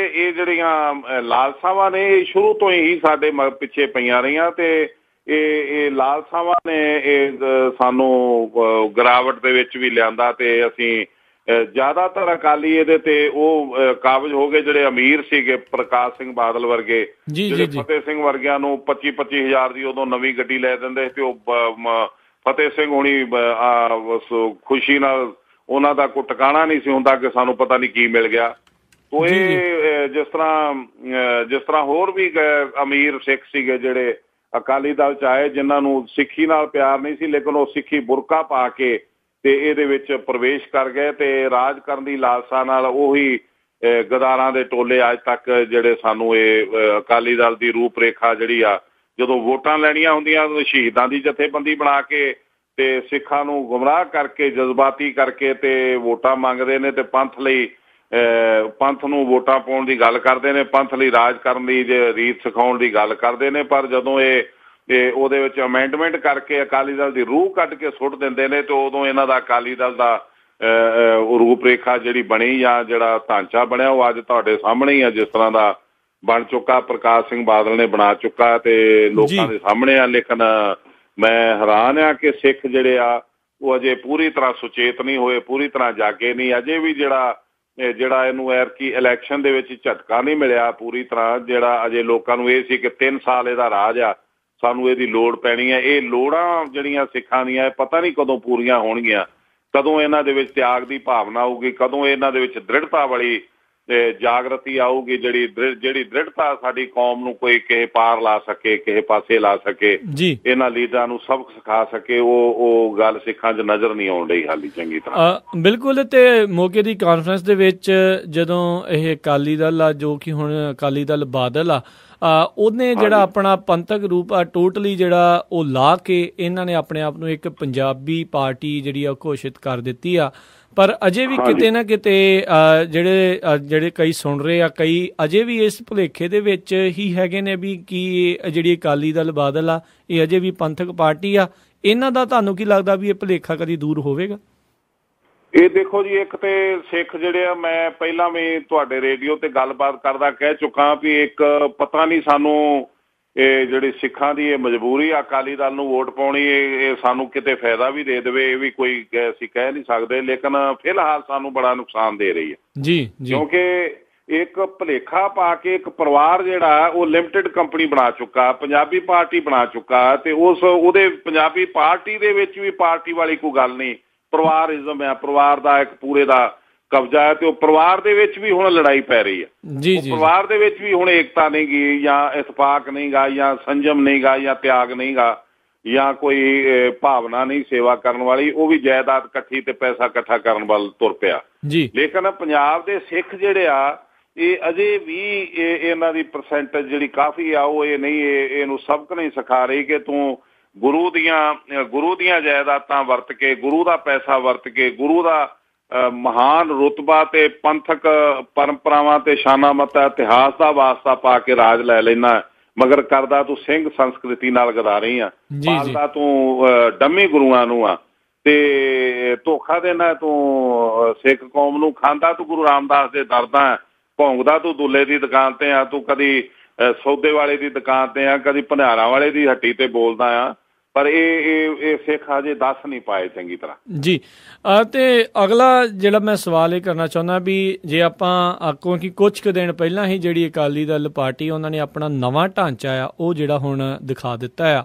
ਜਿਹੜੀਆਂ ਲਾਲਸਾਵਾਂ ਨੇ ਇਹ ਸ਼ੁਰੂ ਤੋਂ ਹੀ ਸਾਡੇ ਪਿੱਛੇ ਪਈਆਂ ਰਹੀਆਂ ਤੇ ਇਹ ਲਾਲਸਾਵਾਂ ਨੇ ਇਹ ਸਾਨੂੰ ਗਿਰਾਵਟ ਦੇ ਵਿੱਚ ਵੀ ਲਿਆਂਦਾ ਤੇ ਅਸੀਂ ਜ਼ਿਆਦਾਤਰ ਅਕਾਲੀ ਇਹਦੇ ਤੇ ਉਹ ਕਾਬਜ਼ ਹੋ ਗਏ ਜਿਹੜੇ ਅਮੀਰ ਸੀਗੇ, ਪ੍ਰਕਾਸ਼ ਸਿੰਘ ਬਾਦਲ ਵਰਗੇ, ਜਿਹੜੇ ਫਤਿਹ ਸਿੰਘ ਵਰਗਿਆਂ ਨੂੰ 25-25 ਹਜ਼ਾਰ ਦੀ ਉਦੋਂ ਨਵੀਂ ਗੱਡੀ ਲੈ ਦਿੰਦੇ ਤੇ ਉਹ ਫਤਿਹ ਸਿੰਘ ਹੋਣੀ ਖੁਸ਼ੀ ਨਾਲ ਉਹਨਾਂ ਦਾ ਕੋਈ ਟਿਕਾਣਾ ਨਹੀਂ ਸੀ ਹੁੰਦਾ ਕਿ ਸਾਨੂੰ ਪਤਾ ਨਹੀਂ ਕੀ ਮਿਲ ਗਿਆ। ਤੋ ਇਹ ਜਿਸ ਤਰ੍ਹਾਂ ਹੋਰ ਵੀ ਅਮੀਰ ਸਿੱਖ ਸੀਗੇ ਜਿਹੜੇ ਅਕਾਲੀ ਦਲ ਚ ਆਏ, ਜਿਨ੍ਹਾਂ ਨੂੰ ਸਿੱਖੀ ਨਾਲ ਪਿਆਰ ਨਹੀਂ ਸੀ ਲੇਕਿਨ ਉਹ ਸਿੱਖੀ ਬੁਰਕਾ ਪਾ ਕੇ ਤੇ ਇਹਦੇ ਵਿੱਚ ਪ੍ਰਵੇਸ਼ ਕਰ ਗਏ ਤੇ ਰਾਜ ਕਰਨ ਦੀ ਲਾਲਸਾ ਨਾਲ ਉਹੀ ਗਦਾਰਾਂ ਦੇ ਟੋਲੇ ਅੱਜ ਤੱਕ ਜਿਹੜੇ ਸਾਨੂੰ ਇਹ ਅਕਾਲੀ ਦਲ ਦੀ ਰੂਪ ਰੇਖਾ ਜਿਹੜੀ ਆ, ਜਦੋਂ ਵੋਟਾਂ ਲੈਣੀਆਂ ਹੁੰਦੀਆਂ ਸ਼ਹੀਦਾਂ ਦੀ ਜਥੇਬੰਦੀ ਬਣਾ ਕੇ ਤੇ ਸਿੱਖਾਂ ਨੂੰ ਗੁੰਮਰਾਹ ਕਰਕੇ ਜਜ਼ਬਾਤੀ ਕਰਕੇ ਤੇ ਵੋਟਾਂ ਮੰਗਦੇ ਨੇ ਤੇ ਪੰਥ ਨੂੰ ਵੋਟਾਂ ਪਾਉਣ ਦੀ ਗੱਲ ਕਰਦੇ ਨੇ, ਪੰਥ ਲਈ ਰਾਜ ਕਰਨ ਦੀ ਰੀਤ ਸਿਖਾਉਣ ਦੀ ਗੱਲ ਕਰਦੇ ਨੇ। ਪਰ ਜਦੋਂ ਇਹ ਉਹਦੇ ਵਿੱਚ ਅਮੈਂਡਮੈਂਟ ਕਰਕੇ ਅਕਾਲੀ ਦਲ ਦੀ ਰੂਹ ਕੱਢ ਕੇ ਸੁੱਟ ਦਿੰਦੇ ਨੇ ਤੇ ਉਦੋਂ ਇਹਨਾਂ ਦਾ ਅਕਾਲੀ ਦਲ ਦਾ ਰੂਪ ਰੇਖਾ ਜਿਹੜੀ ਬਣੀ ਜਾਂ ਜਿਹੜਾ ਢਾਂਚਾ ਬਣਿਆ ਉਹ ਅੱਜ ਤੁਹਾਡੇ ਸਾਹਮਣੇ ਹੀ ਆ, ਜਿਸ ਤਰ੍ਹਾਂ ਦਾ ਬਣ ਚੁੱਕਾ ਪ੍ਰਕਾਸ਼ ਸਿੰਘ ਬਾਦਲ ਨੇ ਬਣਾ ਚੁੱਕਾ ਤੇ ਲੋਕਾਂ ਦੇ ਸਾਹਮਣੇ ਆ। ਲੇਕਿਨ ਮੈਂ ਹੈਰਾਨ ਆ ਕਿ ਸਿੱਖ ਜਿਹੜੇ ਆ ਉਹ ਅਜੇ ਪੂਰੀ ਤਰ੍ਹਾਂ ਸੁਚੇਤ ਨਹੀਂ ਹੋਏ, ਪੂਰੀ ਤਰ੍ਹਾਂ ਜਾਗੇ ਨਹੀਂ। ਅਜੇ ਵੀ ਜਿਹੜਾ ਇਹਨੂੰ ਐਰਕੀ ਇਲੈਕਸ਼ਨ ਦੇ ਵਿੱਚ ਝਟਕਾ ਨਹੀਂ ਮਿਲਿਆ ਪੂਰੀ ਤਰ੍ਹਾਂ, ਜਿਹੜਾ ਅਜੇ ਲੋਕਾਂ ਨੂੰ ਇਹ ਸੀ ਕਿ 3 ਸਾਲ ਇਹਦਾ ਰਾਜ ਆ, ਸਾਨੂੰ ਇਹਦੀ ਲੋੜ ਪੈਣੀ ਹੈ। ਇਹ ਲੋੜਾਂ ਜਿਹੜੀਆਂ ਸਿੱਖਾਂ ਦੀਆਂ ਇਹ ਪਤਾ ਨਹੀਂ ਕਦੋਂ ਪੂਰੀਆਂ ਹੋਣਗੀਆਂ, ਕਦੋਂ ਇਹਨਾਂ ਦੇ ਵਿੱਚ ਤਿਆਗ ਦੀ ਭਾਵਨਾ ਆਊਗੀ, ਕਦੋਂ ਇਹਨਾਂ ਦੇ ਵਿੱਚ ਦ੍ਰਿੜਤਾ ਵਾਲੀ ਜਾਗਰਤੀ ਆਊਗੀ, ਜਿਹੜੀ ਦ੍ਰਿੜਤਾ ਸਾਡੀ ਕੌਮ ਨੂੰ ਕੋਈ ਕਿਸੇ ਪਾਰ ਲਾ ਸਕੇ, ਕਿਸੇ ਪਾਸੇ ਲਾ ਸਕੇ, ਇਹਨਾਂ ਲੀਡਰਾਂ ਨੂੰ ਸਬਕ ਸਿਖਾ ਸਕੇ। ਉਹ ਗੱਲ ਸਿੱਖਾਂ 'ਚ ਨਜ਼ਰ ਨਹੀਂ ਆਉਣ ਡਈ ਹਾਲੀ ਚੰਗੀ ਤਰ੍ਹਾਂ। ਬਿਲਕੁਲ। ਤੇ ਮੋਗੇ ਦੀ ਕਾਨਫਰੰਸ ਦੇ ਵਿੱਚ ਜਦੋਂ ਇਹ ਅਕਾਲੀ ਦਲ ਆ, ਜੋ ਕਿ ਹੁਣ ਅਕਾਲੀ ਦਲ ਬਾਦਲ ਆ, ਉਹਨੇ ਜਿਹੜਾ ਆਪਣਾ ਪੰਥਕ ਰੂਪ ਆ ਟੋਟਲੀ ਜਿਹੜਾ ਉਹ ਲਾ ਕੇ ਇਹਨਾਂ ਨੇ ਆਪਣੇ ਆਪ ਨੂੰ ਇੱਕ ਪੰਜਾਬੀ ਪਾਰਟੀ ਜਿਹੜੀ ਆ ਘੋਸ਼ਿਤ ਕਰ ਦਿੱਤੀ ਆ। ਪਰ ਅਜੇ ਵੀ ਕਿਤੇ ਨਾ ਕਿਤੇ ਜਿਹੜੇ ਕਈ ਸੁਣ ਰਹੇ ਆ, ਕਈ ਅਜੇ ਵੀ ਇਸ ਭੁਲੇਖੇ ਦੇ ਵਿੱਚ ਹੀ ਹੈਗੇ ਨੇ ਵੀ ਕਿ ਜਿਹੜੀ ਅਕਾਲੀ ਦਲ ਬਾਦਲ ਆ ਇਹ ਅਜੇ ਵੀ ਪੰਥਕ ਪਾਰਟੀ ਆ। ਇਹਨਾਂ ਦਾ ਤੁਹਾਨੂੰ ਕੀ ਲੱਗਦਾ ਵੀ ਇਹ ਭੁਲੇਖਾ ਕਦੀ ਦੂਰ ਹੋਵੇਗਾ? ਇਹ ਦੇਖੋ ਜੀ, ਇੱਕ ਤੇ ਸਿੱਖ ਜਿਹੜੇ ਆ, ਮੈਂ ਪਹਿਲਾਂ ਵੀ ਤੁਹਾਡੇ ਰੇਡੀਓ ਤੇ ਗੱਲਬਾਤ ਕਰਦਾ ਕਹਿ ਚੁੱਕਾ ਵੀ ਇੱਕ ਪਤਾ ਨਹੀਂ ਸਾਨੂੰ ਇਹ ਜਿਹੜੀ ਸਿੱਖਾਂ ਦੀ ਇਹ ਮਜਬੂਰੀ ਆ ਅਕਾਲੀ ਦਲ ਨੂੰ ਵੋਟ ਪਾਉਣੀ, ਇਹ ਸਾਨੂੰ ਕਿਤੇ ਫਾਇਦਾ ਵੀ ਦੇ ਦੇਵੇ ਇਹ ਵੀ ਕੋਈ ਅਸੀਂ ਕਹਿ ਨਹੀਂ ਸਕਦੇ, ਲੇਕਿਨ ਫਿਲਹਾਲ ਸਾਨੂੰ ਬੜਾ ਨੁਕਸਾਨ ਦੇ ਰਹੀ ਹੈ। ਕਿਉਂਕਿ ਇੱਕ ਭੁਲੇਖਾ ਪਾ ਕੇ ਇੱਕ ਪਰਿਵਾਰ ਜਿਹੜਾ ਉਹ ਲਿਮਟਿਡ ਕੰਪਨੀ ਬਣਾ ਚੁੱਕਾ, ਪੰਜਾਬੀ ਪਾਰਟੀ ਬਣਾ ਚੁੱਕਾ ਤੇ ਉਹਦੇ ਪੰਜਾਬੀ ਪਾਰਟੀ ਦੇ ਵਿੱਚ ਵੀ ਪਾਰਟੀ ਵਾਲੀ ਕੋਈ ਗੱਲ ਨਹੀਂ, ਪਰਿਵਾਰਿਜ਼ਮ ਹੈ, ਪਰਿਵਾਰ ਦਾ ਇੱਕ ਪੂਰੇ ਦਾ ਕਬਜ਼ਾ ਹੈ ਤੇ ਉਹ ਪਰਿਵਾਰ ਦੇ ਵਿੱਚ ਵੀ ਹੁਣ ਲੜਾਈ ਪੈ ਰਹੀ ਹੈ। ਪਰਿਵਾਰ ਦੇ ਵਿੱਚ ਵੀ ਹੁਣ ਏਕਤਾ ਨਹੀਂ ਗੀ, ਜਾਂ ਇਤਫਾਕ ਨਹੀਂ ਗਾ, ਜਾਂ ਸੰਜਮ ਨਹੀਂ ਗਾ, ਜਾਂ ਤਿਆਗ ਨਹੀਂ ਗਾ, ਜਾਂ ਕੋਈ ਭਾਵਨਾ ਨਹੀਂ ਸੇਵਾ ਕਰਨ ਵਾਲੀ, ਉਹ ਵੀ ਜਾਇਦਾਦ ਇਕੱਠੀ ਤੇ ਪੈਸਾ ਇਕੱਠਾ ਕਰਨ ਵੱਲ ਤੁਰ ਪਿਆ। ਲੇਕਿਨ ਪੰਜਾਬ ਦੇ ਸਿੱਖ ਜਿਹੜੇ ਆ ਇਹ ਅਜੇ ਵੀ ਇਹਨਾਂ ਦੀ ਪਰਸੈਂਟੇਜ ਜਿਹੜੀ ਕਾਫੀ ਆ ਉਹ ਇਹ ਨਹੀਂ, ਇਹਨੂੰ ਸਬਕ ਨਹੀਂ ਸਿਖਾ ਰਹੀ ਕਿ ਤੂੰ ਗੁਰੂ ਦੀਆਂ ਜਾਇਦਾਦਾਂ ਵਰਤ ਕੇ, ਗੁਰੂ ਦਾ ਪੈਸਾ ਵਰਤ ਕੇ, ਗੁਰੂ ਦਾ ਮਹਾਨ ਰੁਤਬਾ ਤੇ ਪੰਥਕ ਪਰੰਪਰਾਵਾਂ ਤੇ ਸ਼ਾਨਾ ਮਤਾ ਇਤਿਹਾਸ ਦਾ ਵਾਸਤਾ ਪਾ ਕੇ ਰਾਜ ਲੈ ਲੈਣਾ, ਮਗਰ ਕਰਦਾ ਤੂੰ ਸਿੰਘ ਸੰਸਕ੍ਰਿਤੀ ਨਾਲ ਗਦਾਰੀ ਆ, ਪਾਲਦਾ ਤੂੰ ਡੰਮੀ ਗੁਰੂਆਂ ਨੂੰ ਆ ਤੇ ਧੋਖਾ ਦੇਣਾ ਤੂੰ ਸਿੱਖ ਕੌਮ ਨੂੰ, ਖਾਂਦਾ ਤੂੰ ਗੁਰੂ ਰਾਮਦਾਸ ਦੇ ਦਰਦਾਂ, ਭੌਂਕਦਾ ਤੂੰ ਦੁੱਲੇ ਦੀ ਦੁਕਾਨ ਤੇ ਆ, ਤੂੰ ਕਦੀ ਸੌਦੇ ਵਾਲੇ ਦੀ ਦੁਕਾਨ ਤੇ ਆ, ਕਦੀ ਭੰਡਾਰਾਂ ਵਾਲੇ ਦੀ ਹੱਟੀ ਤੇ ਬੋਲਦਾ ਆ। ਪਰ ਇਹ ਸਿੱਖ ਅਜੇ ਦੱਸ ਨਹੀਂ ਪਾਏ ਚੰਗੀ ਤਰ੍ਹਾਂ। ਤੇ ਅਗਲਾ ਜਿਹੜਾ ਮੈਂ ਸਵਾਲ ਇਹ ਕਰਨਾ ਚਾਹੁੰਦਾ ਵੀ ਜੇ ਆਪਾਂ ਕਿਉਂਕਿ ਕੁਛ ਕੁ ਦਿਨ ਪਹਿਲਾਂ ਹੀ ਜਿਹੜੀ ਅਕਾਲੀ ਦਲ ਪਾਰਟੀ ਉਹਨਾਂ ਨੇ ਆਪਣਾ ਨਵਾਂ ਢਾਂਚਾ ਆ ਉਹ ਜਿਹੜਾ ਹੁਣ ਦਿਖਾ ਦਿੱਤਾ ਆ,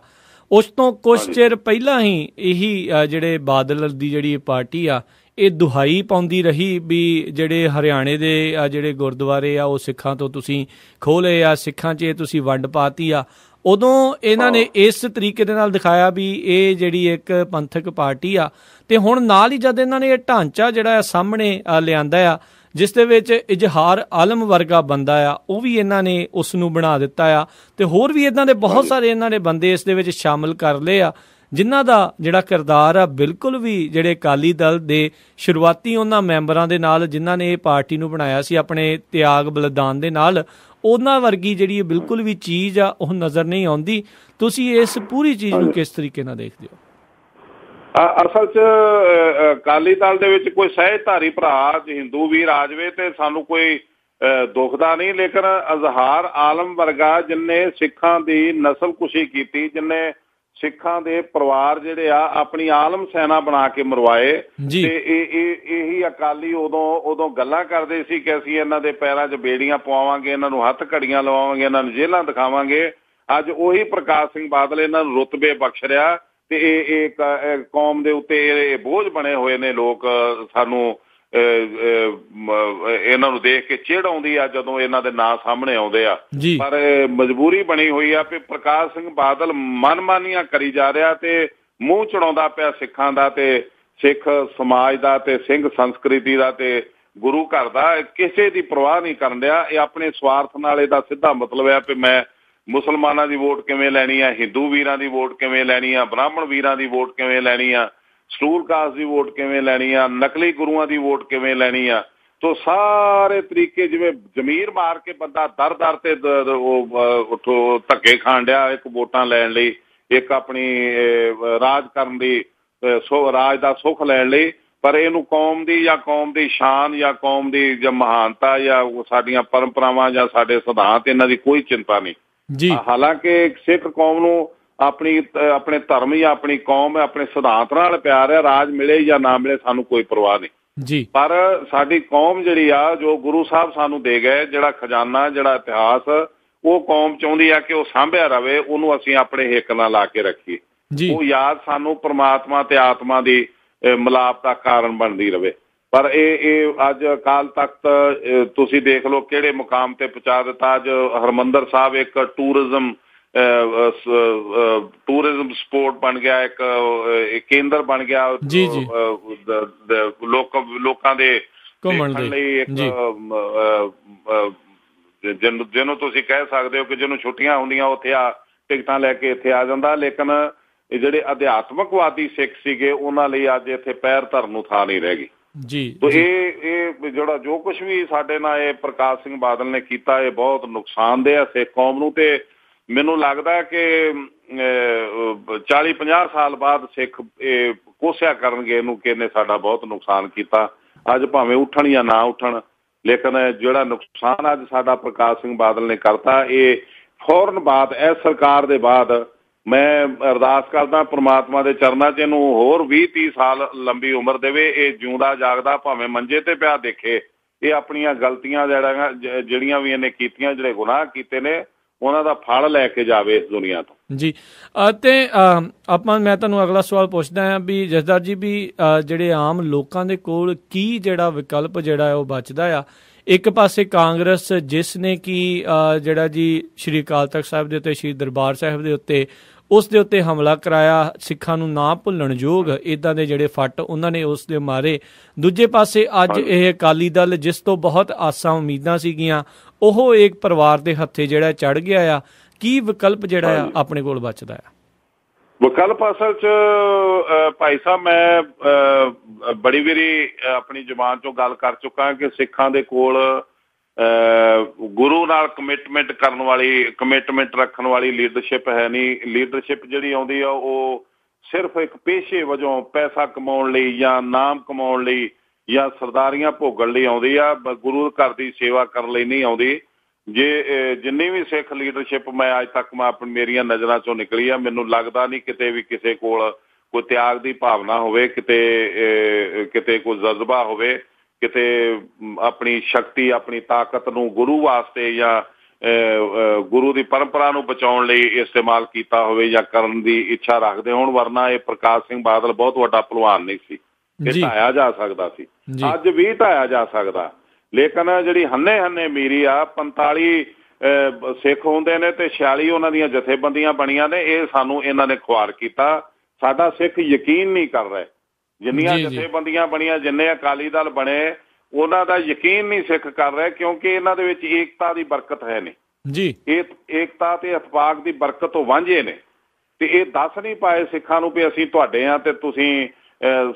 ਉਸ ਤੋਂ ਕੁਛ ਚਿਰ ਪਹਿਲਾਂ ਹੀ ਇਹੀ ਜਿਹੜੇ ਬਾਦਲ ਦੀ ਜਿਹੜੀ ਪਾਰਟੀ ਆ ਇਹ ਦੁਹਾਈ ਪਾਉਂਦੀ ਰਹੀ ਵੀ ਜਿਹੜੇ ਹਰਿਆਣੇ ਦੇ ਜਿਹੜੇ ਗੁਰਦੁਆਰੇ ਆ ਉਹ ਸਿੱਖਾਂ ਤੋਂ ਤੁਸੀਂ ਖੋਹ ਲਏ ਆ, ਸਿੱਖਾਂ 'ਚ ਤੁਸੀਂ ਵੰਡ ਪਾਤੀ ਆ। ਉਦੋਂ ਇਹਨਾਂ ਨੇ ਇਸ ਤਰੀਕੇ ਦੇ ਨਾਲ ਦਿਖਾਇਆ ਵੀ ਇਹ ਜਿਹੜੀ ਇੱਕ ਪੰਥਕ ਪਾਰਟੀ ਆ, ਤੇ ਹੁਣ ਨਾਲ ਹੀ ਜਦ ਇਹਨਾਂ ਨੇ ਇਹ ਢਾਂਚਾ ਜਿਹੜਾ ਸਾਹਮਣੇ ਲਿਆਂਦਾ ਆ ਜਿਸ ਦੇ ਵਿੱਚ ਇਜ਼ਹਾਰ ਆਲਮ ਵਰਗਾ ਬੰਦਾ ਆ ਉਹ ਵੀ ਇਹਨਾਂ ਨੇ ਉਸ ਨੂੰ ਬਣਾ ਦਿੱਤਾ ਆ, ਤੇ ਹੋਰ ਵੀ ਇੱਦਾਂ ਦੇ ਬਹੁਤ ਸਾਰੇ ਇਹਨਾਂ ਨੇ ਬੰਦੇ ਇਸ ਦੇ ਵਿੱਚ ਸ਼ਾਮਿਲ ਕਰ ਲਏ ਆ ਜਿਨ੍ਹਾਂ ਦਾ ਜਿਹੜਾ ਕਿਰਦਾਰ ਆ ਬਿਲਕੁਲ ਵੀ ਜਿਹੜੇ ਅਕਾਲੀ ਦਲ ਦੇ ਸ਼ੁਰੂਆਤੀ ਉਹਨਾਂ ਮੈਂਬਰਾਂ ਦੇ ਨਾਲ ਜਿਨ੍ਹਾਂ ਨੇ ਇਹ ਪਾਰਟੀ ਨੂੰ ਬਣਾਇਆ ਸੀ ਆਪਣੇ ਤਿਆਗ ਬਲੀਦਾਨ ਦੇ ਨਾਲ, ਉਹਨਾਂ ਵਰਗੀ ਜਿਹੜੀ ਬਿਲਕੁਲ ਵੀ ਚੀਜ਼ ਆ ਉਹ ਨਜ਼ਰ ਨਹੀਂ ਆਉਂਦੀ। ਤੁਸੀਂ ਇਸ ਪੂਰੀ ਚੀਜ਼ ਨੂੰ ਕਿਸ ਤਰੀਕੇ ਨਾਲ ਦੇਖਦੇ ਹੋ? ਅਸਲ 'ਚ ਅਕਾਲੀ ਦਲ ਦੇ ਵਿੱਚ ਕੋਈ ਸਹਿਜਧਾਰੀ ਭਰਾ ਹਿੰਦੂ ਵੀਰ ਆ ਜਾਵੇ ਤੇ ਸਾਨੂੰ ਕੋਈ ਦੁਖਦਾ ਨਹੀਂ, ਲੇਕਿਨ ਇਜ਼ਹਾਰ ਆਲਮ ਵਰਗਾ ਜਿਨਨੇ ਸਿੱਖਾਂ ਦੀ ਨਸਲਕੁਸ਼ੀ ਕੀਤੀ, ਜਿਨਨੇ ਸਿੱਖਾਂ ਦੇ ਪਰਿਵਾਰ ਜਿਹੜੇ ਆ ਆਪਣੀ ਆਲਮ ਸੈਨਾ ਬਣਾ ਕੇ ਮਰਵਾਏ। ਤੇ ਇਹੀ ਅਕਾਲੀ ਉਦੋਂ ਗੱਲਾਂ ਕਰਦੇ ਸੀ ਕਿ ਅਸੀਂ ਇਹਨਾਂ ਦੇ ਪੈਰਾਂ 'ਚ ਬੇੜੀਆਂ ਪਵਾਵਾਂਗੇ, ਇਹਨਾਂ ਨੂੰ ਹੱਥ ਘੜੀਆਂ ਲਵਾਵਾਂਗੇ, ਇਹਨਾਂ ਨੂੰ ਜੇਲ੍ਹਾਂ ਦਿਖਾਵਾਂਗੇ। ਅੱਜ ਉਹੀ ਪ੍ਰਕਾਸ਼ ਸਿੰਘ ਬਾਦਲ ਇਹਨਾਂ ਨੂੰ ਰੁਤਬੇ ਬਖਸ਼ ਰਿਹਾ ਤੇ ਇਹ ਕੌਮ ਦੇ ਉੱਤੇ ਇਹ ਬੋਝ ਬਣੇ ਹੋਏ ਨੇ ਲੋਕ। ਸਾਨੂੰ ਇਹਨਾਂ ਨੂੰ ਦੇਖ ਕੇ ਚਿੜ ਆਉਂਦੀ ਆ ਜਦੋਂ ਇਹਨਾਂ ਦੇ ਨਾਂ ਸਾਹਮਣੇ ਆਉਂਦੇ ਆ, ਪਰ ਮਜਬੂਰੀ ਬਣੀ ਹੋਈ ਆ ਵੀ ਪ੍ਰਕਾਸ਼ ਸਿੰਘ ਬਾਦਲ ਮਨਮਾਨੀਆਂ ਕਰੀ ਜਾ ਰਿਹਾ ਤੇ ਮੂੰਹ ਚੜਾਉਂਦਾ ਪਿਆ ਸਿੱਖਾਂ ਦਾ ਤੇ ਸਿੱਖ ਸਮਾਜ ਦਾ ਤੇ ਸਿੰਘ ਸੰਸਕ੍ਰਿਤੀ ਦਾ ਤੇ ਗੁਰੂ ਘਰ ਦਾ। ਕਿਸੇ ਦੀ ਪਰਵਾਹ ਨਹੀਂ ਕਰਨ ਡਿਆ। ਇਹ ਆਪਣੇ ਸਵਾਰਥ ਨਾਲ ਇਹਦਾ ਸਿੱਧਾ ਮਤਲਬ ਹੈ ਵੀ ਮੈਂ ਮੁਸਲਮਾਨਾਂ ਦੀ ਵੋਟ ਕਿਵੇਂ ਲੈਣੀ ਆ, ਹਿੰਦੂ ਵੀਰਾਂ ਦੀ ਵੋਟ ਕਿਵੇਂ ਲੈਣੀ ਆ, ਬ੍ਰਾਹਮਣ ਵੀਰਾਂ ਦੀ ਵੋਟ ਕਿਵੇਂ ਲੈਣੀ ਆ, ਸਟੂਲ ਕਾਸਟ ਦੀ ਵੋਟ ਕਿਵੇਂ ਲੈਣੀ ਆ, ਨਕਲੀ ਗੁਰੂਆਂ ਦੀ ਵੋਟ ਕਿਵੇਂ ਲੈਣੀ ਆ। ਤੋ ਸਾਰੇ ਤਰੀਕੇ ਜਿਵੇਂ ਜ਼ਮੀਰ ਮਾਰ ਕੇ ਬੰਦਾ ਦਰ ਦਰ ਤੇ ਉੱਥੋਂ ਧੱਕੇ ਖਾਣ ਡਿਆ, ਇੱਕ ਵੋਟਾਂ ਲੈਣ ਲਈ, ਇੱਕ ਆਪਣੀ ਰਾਜ ਕਰਨ ਦੀ ਰਾਜ ਦਾ ਸੁੱਖ ਲੈਣ ਲਈ। ਪਰ ਇਹਨੂੰ ਕੌਮ ਦੀ ਜਾਂ ਕੌਮ ਦੀ ਸ਼ਾਨ ਜਾਂ ਕੌਮ ਦੀ ਜਾਂ ਮਹਾਨਤਾ ਜਾਂ ਸਾਡੀਆਂ ਪਰੰਪਰਾਵਾਂ ਜਾਂ ਸਾਡੇ ਸਿਧਾਂਤ ਇਹਨਾਂ ਦੀ ਕੋਈ ਚਿੰਤਾ ਨਹੀਂ। ਹਾਲਾਂਕਿ ਸਿੱਖ ਕੌਮ ਨੂੰ ਆਪਣੇ ਧਰਮ ਜਾਂ ਆਪਣੀ ਕੌਮ ਆਪਣੇ ਸਿਧਾਂਤ ਨਾਲ ਪਿਆਰ ਹੈ। ਰਾਜ ਮਿਲੇ ਜਾਂ ਨਾ ਮਿਲੇ ਸਾਨੂੰ ਕੋਈ ਪਰਵਾਹ ਨਹੀਂ। ਪਰ ਸਾਡੀ ਕੌਮ ਜਿਹੜੀ ਆ, ਜੋ ਗੁਰੂ ਸਾਹਿਬ ਸਾਨੂੰ ਦੇ ਗਏ, ਜਿਹੜਾ ਖਜ਼ਾਨਾ, ਜਿਹੜਾ ਇਤਿਹਾਸ, ਉਹ ਕੌਮ ਚਾਹੁੰਦੀ ਆ ਕਿ ਉਹ ਸਾਂਭਿਆ ਰਵੇ, ਉਹਨੂੰ ਅਸੀਂ ਆਪਣੇ ਹਿੱਕ ਨਾਲ ਲਾ ਕੇ ਰੱਖੀਏ। ਉਹ ਯਾਦ ਸਾਨੂੰ ਪਰਮਾਤਮਾ ਤੇ ਆਤਮਾ ਦੀ ਮਿਲਾਪ ਦਾ ਕਾਰਨ ਬਣਦੀ ਰਵੇ। ਪਰ ਇਹ ਅੱਜ ਅਕਾਲ ਤਖਤ ਤੁਸੀਂ ਦੇਖ ਲਓ ਕਿਹੜੇ ਮੁਕਾਮ ਤੇ ਪਹੁੰਚਾ ਦਿੱਤਾ। ਅੱਜ ਹਰਿਮੰਦਰ ਸਾਹਿਬ ਇੱਕ ਟੂਰਿਜ਼ਮ ਸਪੋਰਟ ਬਣ ਗਿਆ, ਇੱਕ ਕੇਂਦਰ ਬਣ ਗਿਆ ਲੋਕਾਂ ਦੇ ਦੇਖਣ ਲਈ। ਇੱਕ ਜਿਹਨੂੰ ਤੁਸੀਂ ਕਹਿ ਸਕਦੇ ਹੋ ਕਿ ਜਿਹਨੂੰ ਛੁੱਟੀਆਂ ਹੁੰਦੀਆਂ ਉੱਥੇ ਟਿਕਟਾਂ ਲੈ ਕੇ ਇੱਥੇ ਆ ਜਾਂਦਾ। ਲੇਕਿਨ ਜਿਹੜੇ ਅਧਿਆਤਮਕਵਾਦੀ ਸਿੱਖ ਸੀਗੇ ਉਹਨਾਂ ਲਈ ਅੱਜ ਇੱਥੇ ਪੈਰ ਧਰਨ ਨੂੰ ਥਾਂ ਨਹੀਂ ਰਹਿ ਗਈ। ਤੋ ਇਹ ਜਿਹੜਾ ਜੋ ਕੁਛ ਵੀ ਸਾਡੇ ਨਾਲ ਇਹ ਪ੍ਰਕਾਸ਼ ਸਿੰਘ ਬਾਦਲ ਨੇ ਕੀਤਾ, ਇਹ ਬਹੁਤ ਨੁਕਸਾਨਦੇਹ ਹੈ ਸਿੱਖ ਕੌਮ ਨੂੰ। ਤੇ ਮੈਨੂੰ ਲੱਗਦਾ ਕਿ 40-50 ਸਾਲ ਬਾਅਦ ਸਿੱਖ ਇਹ ਕੋਸ਼ਿਸ਼ ਕਰਨਗੇ ਇਹਨੂੰ ਕਿ ਇਹਨੇ ਸਾਡਾ ਬਹੁਤ ਨੁਕਸਾਨ ਕੀਤਾ। ਅੱਜ ਭਾਵੇਂ ਉੱਠਣ ਜਾਂ ਨਾ ਉੱਠਣ, ਲੇਕਿਨ ਜਿਹੜਾ ਨੁਕਸਾਨ ਅੱਜ ਸਾਡਾ ਪ੍ਰਕਾਸ਼ ਸਿੰਘ ਬਾਦਲ ਨੇ ਕਰਤਾ, ਇਹ ਫੌਰਨ ਬਾਅਦ ਇਸ ਸਰਕਾਰ ਦੇ ਬਾਅਦ ਮੈਂ ਅਰਦਾਸ ਕਰਦਾ ਪ੍ਰਮਾਤਮਾ ਦੇ ਚਰਨਾਂ 'ਚ ਇਹਨੂੰ ਹੋਰ 20-30 ਸਾਲ ਲੰਬੀ ਉਮਰ ਦੇਵੇ। ਇਹ ਜਿਉਂਦਾ ਜਾਗਦਾ ਭਾਵੇਂ ਮੰਜੇ ਤੇ ਪਿਆ ਦੇਖੇ, ਇਹ ਆਪਣੀਆਂ ਗਲਤੀਆਂ ਜਿਹੜੀਆਂ ਵੀ ਇਹਨੇ ਕੀਤੀਆਂ, ਜਿਹੜੇ ਗੁਨਾਹ ਕੀਤੇ ਨੇ, ਉਹਨਾਂ ਦਾ ਫਲ ਲੈ ਕੇ ਜਾਵੇ ਇਸ ਦੁਨੀਆ ਤੋਂ। ਤੇ ਮੈਂ ਤੁਹਾਨੂੰ ਅਗਲਾ ਸਵਾਲ ਪੁੱਛਦਾ ਹਾਂ ਵੀ ਜਸਦਾਰ ਜੀ, ਵੀ ਜਿਹੜੇ ਆਮ ਲੋਕਾਂ ਦੇ ਕੋਲ ਕੀ ਜਿਹੜਾ ਵਿਕਲਪ ਜਿਹੜਾ ਉਹ ਬਚਦਾ ਆ। ਇੱਕ ਪਾਸੇ ਕਾਂਗਰਸ ਜਿਸ ਨੇ ਕਿ ਜਿਹੜਾ ਜੀ ਸ਼੍ਰੀ ਅਕਾਲ ਤਖਤ ਸਾਹਿਬ ਦੇ ਉੱਤੇ, ਸ਼੍ਰੀ ਦਰਬਾਰ ਸਾਹਿਬ ਦੇ ਉੱਤੇ, ਉਸ ਦੇ ਉੱਤੇ ਹਮਲਾ ਕਰਾਇਆ, ਸਿੱਖਾਂ ਨੂੰ ਨਾ ਭੁੱਲਣ ਯੋਗ ਇੱਦਾਂ ਦੇ ਜਿਹੜੇ ਫੱਟ ਉਹਨਾਂ ਨੇ ਉਸ ਦੇ ਮਾਰੇ। ਦੂਜੇ ਪਾਸੇ ਅੱਜ ਇਹ ਅਕਾਲੀ ਦਲ ਜਿਸ ਤੋਂ ਬਹੁਤ ਆਸਾਂ ਉਮੀਦਾਂ ਸੀਗੀਆਂ, ਉਹ ਇੱਕ ਪਰਿਵਾਰ ਦੇ ਹੱਥੇ ਜਿਹੜਾ ਚੜ੍ਹ ਗਿਆ ਆ। ਕੀ ਵਿਕਲਪ ਜਿਹੜਾ ਆ ਆਪਣੇ ਕੋਲ ਬਚਦਾ ਆ? ਵਿਕਲਪ ਅਸਲ 'ਚ ਭਾਈ ਸਾਹਿਬ ਮੈਂ ਬੜੀ ਵਾਰੀ ਆਪਣੀ ਜ਼ੁਬਾਨ 'ਚੋਂ ਗੱਲ ਕਰ ਚੁੱਕਾ ਕਿ ਸਿੱਖਾਂ ਦੇ ਕੋਲ ਗੁਰੂ ਨਾਲ ਕਮਿਟਮੈਂਟ ਰੱਖਣ ਵਾਲੀ ਲੀਡਰਸ਼ਿਪ ਹੈ ਨਹੀਂ। ਲੀਡਰਸ਼ਿਪ ਜਿਹੜੀ ਆਉਂਦੀ ਆ ਉਹ ਸਿਰਫ ਇੱਕ ਪੇਸ਼ੇ ਵਜੋਂ ਪੈਸਾ ਕਮਾਉਣ ਲਈ ਜਾਂ ਨਾਮ ਕਮਾਉਣ ਲਈ ਜਾਂ ਸਰਦਾਰੀਆਂ ਭੋਗਣ ਲਈ ਆਉਂਦੀ ਆ, ਗੁਰੂ ਘਰ ਦੀ ਸੇਵਾ ਕਰਨ ਲਈ ਨਹੀਂ ਆਉਂਦੀ। ਜਿੰਨੀ ਵੀ ਸਿੱਖ ਲੀਡਰਸ਼ਿਪ ਮੈਂ ਅੱਜ ਤੱਕ ਮੇਰੀਆਂ ਨਜ਼ਰਾਂ 'ਚੋਂ ਨਿਕਲੀ ਆ, ਮੈਨੂੰ ਲੱਗਦਾ ਨਹੀਂ ਕਿਤੇ ਵੀ ਕਿਸੇ ਕੋਲ ਕੋਈ ਤਿਆਗ ਦੀ ਭਾਵਨਾ ਹੋਵੇ, ਕਿਤੇ ਕੋਈ ਜਜ਼ਬਾ ਹੋਵੇ, ਕਿਤੇ ਆਪਣੀ ਸ਼ਕਤੀ, ਆਪਣੀ ਤਾਕਤ ਨੂੰ ਗੁਰੂ ਵਾਸਤੇ ਜਾਂ ਗੁਰੂ ਦੀ ਪਰੰਪਰਾ ਨੂੰ ਬਚਾਉਣ ਲਈ ਇਸਤੇਮਾਲ ਕੀਤਾ ਹੋਵੇ ਜਾਂ ਕਰਨ ਦੀ ਇੱਛਾ ਰੱਖਦੇ ਹੋਣ। ਵਰਨਾ ਇਹ ਪ੍ਰਕਾਸ਼ ਸਿੰਘ ਬਾਦਲ ਬਹੁਤ ਵੱਡਾ ਭਲਵਾਨ ਨਹੀਂ ਸੀ, ਇਹ ਢਾਇਆ ਜਾ ਸਕਦਾ ਸੀ, ਅੱਜ ਵੀ ਢਾਇਆ ਜਾ ਸਕਦਾ। ਲੇਕਿਨ ਜਿਹੜੀ ਹੰਨੇ ਮੀਰੀ ਆ, 45 ਸਿੱਖ ਹੁੰਦੇ ਨੇ ਤੇ 46 ਉਹਨਾਂ ਦੀਆਂ ਜਥੇਬੰਦੀਆਂ ਬਣੀਆਂ ਨੇ। ਇਹ ਸਾਨੂੰ ਇਹਨਾਂ ਨੇ ਖੁਆਰ ਕੀਤਾ। ਸਾਡਾ ਸਿੱਖ ਯਕੀਨ ਨਹੀਂ ਕਰ ਰਿਹਾ। ਜਿੰਨੀਆਂ ਜਥੇਬੰਦੀਆਂ ਬਣੀਆਂ, ਜਿੰਨੇ ਅਕਾਲੀ ਦਲ ਬਣੇ, ਉਹਨਾਂ ਦਾ ਯਕੀਨ ਨਹੀਂ ਸਿੱਖ ਕਰ ਰਿਹਾ, ਕਿਉਂਕਿ ਇਹਨਾਂ ਦੇ ਵਿੱਚ ਏਕਤਾ ਦੀ ਬਰਕਤ ਹੈ ਨਹੀਂ। ਏਕਤਾ ਤੇ ਇਤਫਾਕ ਦੀ ਬਰਕਤ ਤੋਂ ਵਾਂਝੇ ਨੇ ਤੇ ਇਹ ਦੱਸ ਨਹੀਂ ਪਾਏ ਸਿੱਖਾਂ ਨੂੰ ਵੀ ਅਸੀਂ ਤੁਹਾਡੇ ਆ ਤੇ ਤੁਸੀਂ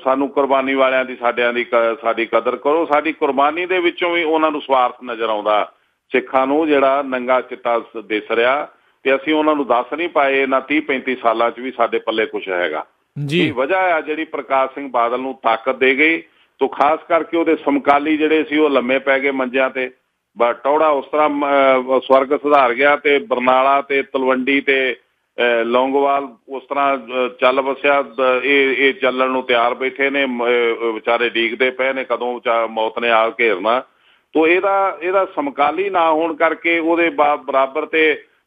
ਸਾਨੂੰ ਕੁਰਬਾਨੀ ਵਾਲਿਆਂ ਦੀ ਸਾਡੀ ਕਦਰ ਕਰੋ। ਸਾਡੀ ਕੁਰਬਾਨੀ ਦੇ ਵਿੱਚੋਂ ਵੀ ਉਹਨਾਂ ਨੂੰ ਸਵਾਰਥ ਨਜ਼ਰ ਆਉਂਦਾ ਸਿੱਖਾਂ ਨੂੰ, ਜਿਹੜਾ ਨੰਗਾ ਚਿੱਟਾ ਦਿਸ ਰਿਹਾ, ਤੇ ਅਸੀਂ ਉਹਨਾਂ ਨੂੰ ਦੱਸ ਨਹੀਂ ਪਾਏ ਇਹਨਾਂ 30-35 ਸਾਲਾਂ 'ਚ ਵੀ ਸਾਡੇ ਪੱਲੇ ਕੁਛ ਹੈਗਾ। ਇਹ ਵਜ੍ਹਾ ਆ ਜਿਹੜੀ ਪ੍ਰਕਾਸ਼ ਸਿੰਘ ਬਾਦਲ ਨੂੰ ਤਾਕਤ ਦੇ ਗਈ। ਤੋ ਖਾਸ ਕਰਕੇ ਉਹਦੇ ਸਮਕਾਲੀ ਜਿਹੜੇ ਸੀ ਉਹ ਲੰਮੇ ਪੈ ਗਏ ਮੰਜਿਆਂ ਤੇ। ਟੌੜਾ ਉਸ ਤਰ੍ਹਾਂ ਸਵਰਗ ਸੁਧਾਰ ਗਿਆ ਤੇ ਬਰਨਾਲਾ ਤੇ ਤਲਵੰਡੀ ਤੇ ਲੌਂਗੋਵਾਲ ਉਸ ਤਰ੍ਹਾਂ ਚੱਲ ਵਸਿਆ, ਇਹ ਚੱਲਣ ਨੂੰ ਤਿਆਰ ਬੈਠੇ ਨੇ, ਵਿਚਾਰੇ ਡੀਕਦੇ ਪਏ ਨੇ ਕਦੋਂ ਮੌਤ ਨੇ ਆ ਘੇਰਨਾ। ਤੋ ਇਹਦਾ ਸਮਕਾਲੀ ਨਾ ਹੋਣ ਕਰਕੇ ਉਹਦੇ ਬਰਾਬਰ ਤੇ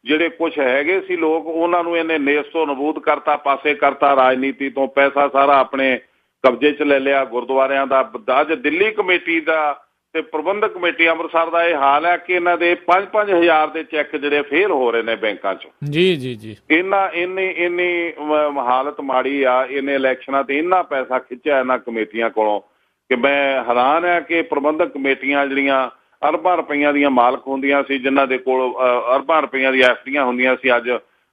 ਜਿਹੜੇ ਕੁਛ ਹੈਗੇ ਸੀ ਲੋਕ, ਉਹਨਾਂ ਨੂੰ ਇਹਨੇ ਨੇਸ ਤੋਂ ਨਬੂਦ ਕਰਤਾ, ਪਾਸੇ ਕਰਤਾ, ਰਾਜਨੀਤੀ ਤੋਂ ਪੈਸਾ ਸਾਰਾ ਆਪਣੇ ਕਬਜ਼ੇ 'ਚ ਲੈ ਲਿਆ। ਗੁਰਦੁਆਰਿਆਂ ਦਾ ਅੱਜ ਦਿੱਲੀ ਕਮੇਟੀ ਦਾ ਤੇ ਪ੍ਰਬੰਧਕ ਕਮੇਟੀ ਅੰਮ੍ਰਿਤਸਰ ਦਾ ਇਹ ਹਾਲ ਹੈ ਕਿ ਇਹਨਾਂ ਦੇ 5-5 ਹਜ਼ਾਰ ਦੇ ਚੈੱਕ ਜਿਹੜੇ ਫੇਲ ਹੋ ਰਹੇ ਨੇ ਬੈਂਕਾਂ 'ਚ। ਜੀ। ਇੰਨੀ ਹਾਲਤ ਮਾੜੀ ਆ। ਇਹਨੇ ਇਲੈਕਸ਼ਨਾਂ ਤੇ ਇੰਨਾ ਪੈਸਾ ਖਿੱਚਿਆ ਇਹਨਾਂ ਕਮੇਟੀਆਂ ਕੋਲੋਂ ਕਿ ਮੈਂ ਹੈਰਾਨ ਹੈ ਕਿ ਪ੍ਰਬੰਧਕ ਕਮੇਟੀਆਂ ਜਿਹੜੀਆਂ ਅਰਬਾਂ ਰੁਪਈਆਂ ਦੀਆਂ ਮਾਲਕ ਹੁੰਦੀਆਂ ਸੀ, ਜਿਨ੍ਹਾਂ ਦੇ ਕੋਲ ਅਰਬਾਂ ਰੁਪਈਆਂ ਦੀਆਂ ਐਫਡੀਆਂ ਹੁੰਦੀਆਂ ਸੀ,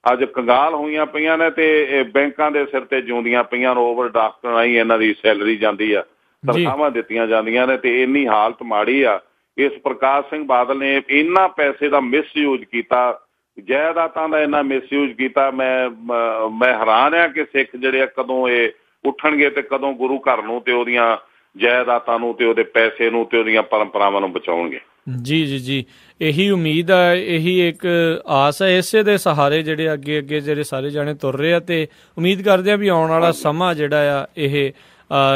ਅੱਜ ਕੰਗਾਲ ਹੋਈਆਂ ਪਈਆਂ ਨੇ ਤੇ ਬੈਂਕਾਂ ਦੇ ਸਿਰ ਤੇ ਜਿਉਂਦੀਆਂ ਪਈਆਂ ਨੇ। ਓਵਰਡਰਾਫਟ ਰਾਹੀਂ ਇਹਨਾਂ ਦੀ ਸੈਲਰੀ ਜਾਂਦੀ ਆ, ਤਨਖਾਹਾਂ ਦਿੱਤੀਆਂ ਜਾਂਦੀਆਂ ਨੇ ਤੇ ਇੰਨੀ ਹਾਲਤ ਮਾੜੀ ਆ। ਇਸ ਪ੍ਰਕਾਸ਼ ਸਿੰਘ ਬਾਦਲ ਨੇ ਇੰਨਾ ਪੈਸੇ ਦਾ ਮਿਸਯੂਜ ਕੀਤਾ, ਜਾਇਦਾਦਾਂ ਦਾ ਇੰਨਾ ਮਿਸਯੂਜ ਕੀਤਾ। ਮੈਂ ਹੈਰਾਨ ਆ ਕਿ ਸਿੱਖ ਜਿਹੜੇ ਆ ਕਦੋਂ ਇਹ ਉੱਠਣਗੇ ਤੇ ਕਦੋਂ ਗੁਰੂ ਘਰ ਨੂੰ ਤੇ ਉਹਦੀਆਂ ਜਾਇਦਾਦਾਂ ਨੂੰ ਤੇ ਉਹਦੇ ਪੈਸੇ ਨੂੰ ਤੇ ਉਹਦੀਆਂ ਪਰੰਪਰਾਵਾਂ ਨੂੰ ਬਚਾਉਣਗੇ। ਜੀ ਇਹੀ ਉਮੀਦ ਆ, ਇਹੀ ਇੱਕ ਆਸ ਹੈ। ਇਸੇ ਦੇ ਸਹਾਰੇ ਜਿਹੜੇ ਅੱਗੇ ਜਿਹੜੇ ਸਾਰੇ ਜਾਣੇ ਤੁਰ ਰਹੇ ਆ ਤੇ ਉਮੀਦ ਕਰਦੇ ਆ ਵੀ ਆਉਣ ਵਾਲਾ ਸਮਾਂ ਜਿਹੜਾ ਆ ਇਹ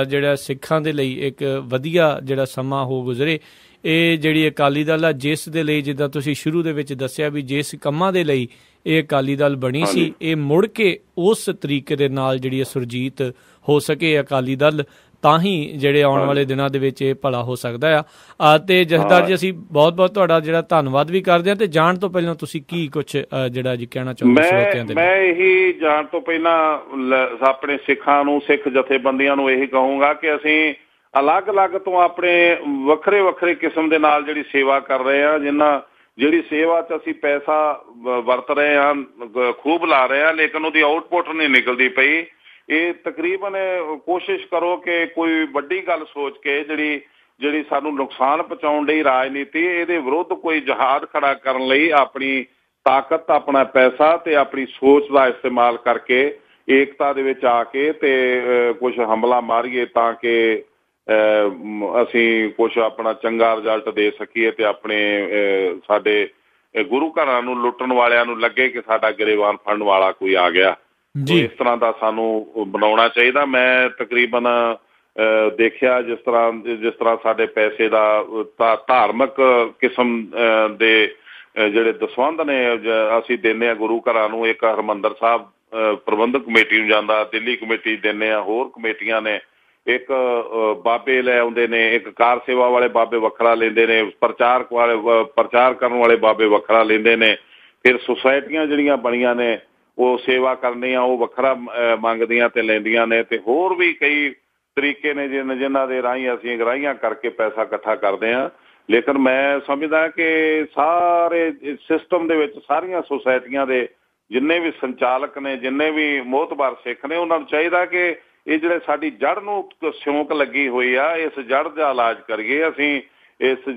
ਜਿਹੜਾ ਸਿੱਖਾਂ ਦੇ ਲਈ ਇੱਕ ਵਧੀਆ ਜਿਹੜਾ ਸਮਾਂ ਹੋ ਗੁਜ਼ਰੇ। ਇਹ ਜਿਹੜੀ ਅਕਾਲੀ ਦਲ ਆ, ਜਿਸ ਦੇ ਲਈ ਜਿੱਦਾਂ ਤੁਸੀਂ ਸ਼ੁਰੂ ਦੇ ਵਿੱਚ ਦੱਸਿਆ ਵੀ ਜਿਸ ਕੰਮਾਂ ਦੇ ਲਈ ਇਹ ਅਕਾਲੀ ਦਲ ਬਣੀ ਸੀ, ਇਹ ਮੁੜ ਕੇ ਉਸ ਤਰੀਕੇ ਦੇ ਨਾਲ ਜਿਹੜੀ ਸੁਰਜੀਤ ਹੋ ਸਕੇ ਅਕਾਲੀ ਦਲ, ਤਾਂ ਹੀ ਜਿਹੜੇ ਆਉਣ ਵਾਲੇ ਦਿਨਾਂ ਦੇ ਵਿੱਚ ਇਹ ਭਲਾ ਹੋ ਸਕਦਾ ਆ। ਤੇ ਜਥੇਦਾਰ ਜੀ, ਅਸੀਂ ਬਹੁਤ ਤੁਹਾਡਾ ਜਿਹੜਾ ਧੰਨਵਾਦ ਵੀ ਕਰਦੇ ਹਾਂ। ਤੇ ਜਾਣ ਤੋਂ ਪਹਿਲਾਂ ਤੁਸੀਂ ਕੀ ਕੁਛ ਜਿਹੜਾ ਜੀ ਕਹਿਣਾ ਚਾਹੁੰਦੇ ਸਰੋਤਿਆਂ ਦੇ? ਮੈਂ ਇਹੀ ਜਾਣ ਤੋਂ ਪਹਿਲਾਂ ਆਪਣੇ ਸਿੱਖਾਂ ਨੂੰ, ਸਿੱਖ ਜਥੇਬੰਦੀਆਂ ਨੂੰ ਇਹੀ ਕਹੂੰਗਾ ਕਿ ਅਸੀਂ ਅਲੱਗ-ਅਲੱਗ ਤੋਂ ਆਪਣੇ ਵੱਖਰੇ ਕਿਸਮ ਦੇ ਨਾਲ ਜਿਹੜੀ ਸੇਵਾ ਕਰ ਰਹੇ ਹਾਂ, ਜਿਹੜੀ ਸੇਵਾ 'ਚ ਅਸੀਂ ਪੈਸਾ ਵਰਤ ਰਹੇ ਹਾਂ, ਖੂਬ ਲਾ ਰਹੇ ਹਾਂ, ਲੇਕਿਨ ਉਹਦੀ ਆਊਟਪੁੱਟ ਨਹੀਂ ਨਿਕਲਦੀ ਪਈ। ਇਹ ਤਕਰੀਬਨ ਕੋਸ਼ਿਸ਼ ਕਰੋ ਕਿ ਕੋਈ ਵੱਡੀ ਗੱਲ ਸੋਚ ਕੇ ਜਿਹੜੀ ਸਾਨੂੰ ਨੁਕਸਾਨ ਪਹੁੰਚਾਉਣ ਲਈ ਰਾਜਨੀਤੀ, ਇਹਦੇ ਵਿਰੁੱਧ ਕੋਈ ਜਹਾਦ ਖੜਾ ਕਰਨ ਲਈ ਆਪਣੀ ਤਾਕਤ, ਆਪਣਾ ਪੈਸਾ ਤੇ ਆਪਣੀ ਸੋਚ ਦਾ ਇਸਤੇਮਾਲ ਕਰਕੇ ਏਕਤਾ ਦੇ ਵਿੱਚ ਆ ਕੇ ਤੇ ਕੁਛ ਹਮਲਾ ਮਾਰੀਏ ਤਾਂ ਕਿ ਅਸੀਂ ਕੁਛ ਆਪਣਾ ਚੰਗਾ ਰਿਜ਼ਲਟ ਦੇ ਸਕੀਏ ਤੇ ਆਪਣੇ ਸਾਡੇ ਗੁਰੂ ਘਰਾਂ ਨੂੰ ਲੁੱਟਣ ਵਾਲਿਆਂ ਨੂੰ ਲੱਗੇ ਕਿ ਸਾਡਾ ਗਰੇਵਾਨ ਫੜਨ ਵਾਲਾ ਕੋਈ ਆ ਗਿਆ। ਇਸ ਤਰ੍ਹਾਂ ਦਾ ਸਾਨੂੰ ਬਣਾਉਣਾ ਚਾਹੀਦਾ। ਮੈਂ ਤਕਰੀਬਨ ਦੇਖਿਆ ਜਿਸ ਤਰ੍ਹਾਂ ਸਾਡੇ ਪੈਸੇ ਦਾ ਧਾਰਮਿਕ ਕਿਸਮ ਦੇ ਜਿਹੜੇ ਦਸਵੰਧ ਨੇ ਅਸੀਂ ਦਿੰਦੇ ਹਾਂ ਗੁਰੂ ਘਰਾਂ ਨੂੰ। ਇੱਕ ਹਰਿਮੰਦਰ ਸਾਹਿਬ ਪ੍ਰਬੰਧਕ ਕਮੇਟੀ ਨੂੰ ਜਾਂਦਾ, ਦਿੱਲੀ ਕਮੇਟੀ ਦਿੰਦੇ ਹਾਂ, ਹੋਰ ਕਮੇਟੀਆਂ ਨੇ। ਇੱਕ ਬਾਬੇ ਲੈ ਆਉਂਦੇ ਨੇ, ਇੱਕ ਕਾਰ ਸੇਵਾ ਵਾਲੇ ਬਾਬੇ ਵੱਖਰਾ ਲੈਂਦੇ ਨੇ, ਪ੍ਰਚਾਰ ਕਰਨ ਵਾਲੇ ਬਾਬੇ ਵੱਖਰਾ ਲੈਂਦੇ ਨੇ। ਫਿਰ ਸੁਸਾਇਟੀਆਂ ਜਿਹੜੀਆਂ ਬਣੀਆਂ ਨੇ ਉਹ ਸੇਵਾ ਕਰਨੀਆਂ ਉਹ ਵੱਖਰਾ ਮੰਗਦੀਆਂ ਤੇ ਲੈਂਦੀਆਂ ਨੇ। ਤੇ ਹੋਰ ਵੀ ਕਈ ਤਰੀਕੇ ਨੇ ਜਿਨ੍ਹਾਂ ਦੇ ਰਾਹੀਂ ਅਸੀਂ ਗਰਾਹੀਆਂ ਕਰਕੇ ਪੈਸਾ ਇਕੱਠਾ ਕਰਦੇ ਹਾਂ। ਲੇਕਿਨ ਮੈਂ ਸਮਝਦਾ ਕਿ ਸਾਰੇ ਸਿਸਟਮ ਦੇ ਵਿੱਚ ਸਾਰੀਆਂ ਸੁਸਾਇਟੀਆਂ ਦੇ ਜਿੰਨੇ ਵੀ ਸੰਚਾਲਕ ਨੇ, ਜਿੰਨੇ ਵੀ ਮੋਹਤਬਾਰ ਸਿੱਖ ਨੇ, ਉਹਨਾਂ ਨੂੰ ਚਾਹੀਦਾ ਕਿ ਇਹ ਜਿਹੜੇ ਸਾਡੀ ਜੜ੍ਹ ਨੂੰ ਸਿਉਂਕ ਲੱਗੀ ਹੋਈ ਆ, ਇਸ ਜੜ੍ਹ ਦਾ ਇਲਾਜ ਕਰੀਏ। ਅਸੀਂ ਇਸ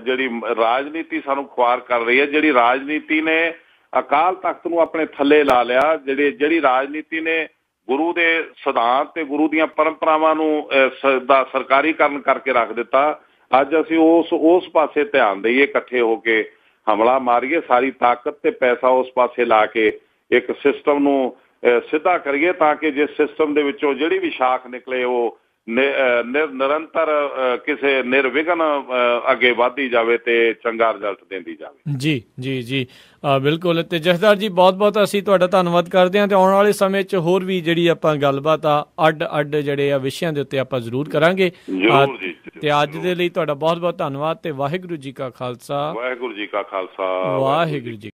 ਜਿਹੜੀ ਰਾਜਨੀਤੀ ਸਾਨੂੰ ਖੁਆਰ ਕਰ ਰਹੀ ਹੈ, ਜਿਹੜੀ ਰਾਜਨੀਤੀ ਨੇ ਅਕਾਲ ਤਖਤ ਨੂੰ ਆਪਣੇ ਥੱਲੇ ਲਾ ਲਿਆ, ਜਿਹੜੀ ਰਾਜਨੀਤੀ ਨੇ ਗੁਰੂ ਦੇ ਸਿਧਾਂਤ ਤੇ ਗੁਰੂ ਦੀਆਂ ਪਰੰਪਰਾਵਾਂ ਨੂੰ ਦਾ ਸਰਕਾਰੀਕਰਨ ਕਰਕੇ ਰੱਖ ਦਿੱਤਾ। ਅੱਜ ਅਸੀਂ ਉਸ ਪਾਸੇ ਧਿਆਨ ਦੇਈਏ, ਇਕੱਠੇ ਹੋ ਕੇ ਹਮਲਾ ਮਾਰੀਏ, ਸਾਰੀ ਤਾਕਤ ਤੇ ਪੈਸਾ ਉਸ ਪਾਸੇ ਲਾ ਕੇ ਇੱਕ ਸਿਸਟਮ ਨੂੰ ਸਿੱਧਾ ਕਰੀਏ ਤਾਂ ਕਿ ਜਿਸ ਸਿਸਟਮ ਦੇ ਵਿੱਚੋਂ ਜਿਹੜੀ ਵੀ ਸ਼ਾਖ ਨਿਕਲੇ ਉਹ ਨਿਰੰਤਰ ਕਿਸੇ ਨਿਰਵਿਘਨ ਅੱਗੇ ਵਧਦੀ ਜਾਵੇ ਤੇ ਚੰਗਾ ਰਿਜ਼ਲਟ ਦਿੰਦੀ ਜਾਵੇ। ਜੀ ਬਿਲਕੁਲ। ਤੇ ਜਥੇਦਾਰ ਜੀ, ਬਹੁਤ ਅਸੀਂ ਤੁਹਾਡਾ ਧੰਨਵਾਦ ਕਰਦੇ ਹਾਂ। ਤੇ ਆਉਣ ਵਾਲੇ ਸਮੇਂ 'ਚ ਹੋਰ ਵੀ ਜਿਹੜੀ ਆਪਾਂ ਗੱਲਬਾਤ ਆ ਅੱਡ ਜਿਹੜੇ ਆ ਵਿਸ਼ਿਆਂ ਦੇ ਉੱਤੇ ਆਪਾਂ ਜ਼ਰੂਰ ਕਰਾਂਗੇ। ਤੇ ਅੱਜ ਦੇ ਲਈ ਤੁਹਾਡਾ ਬਹੁਤ ਧੰਨਵਾਦ ਤੇ ਵਾਹਿਗੁਰੂ ਜੀ ਕਾ ਖਾਲਸਾ, ਵਾਹਿਗੁਰੂ ਜੀ ਕਾ ਖਾਲਸਾ, ਵਾਹਿਗੁਰੂ ਜੀ।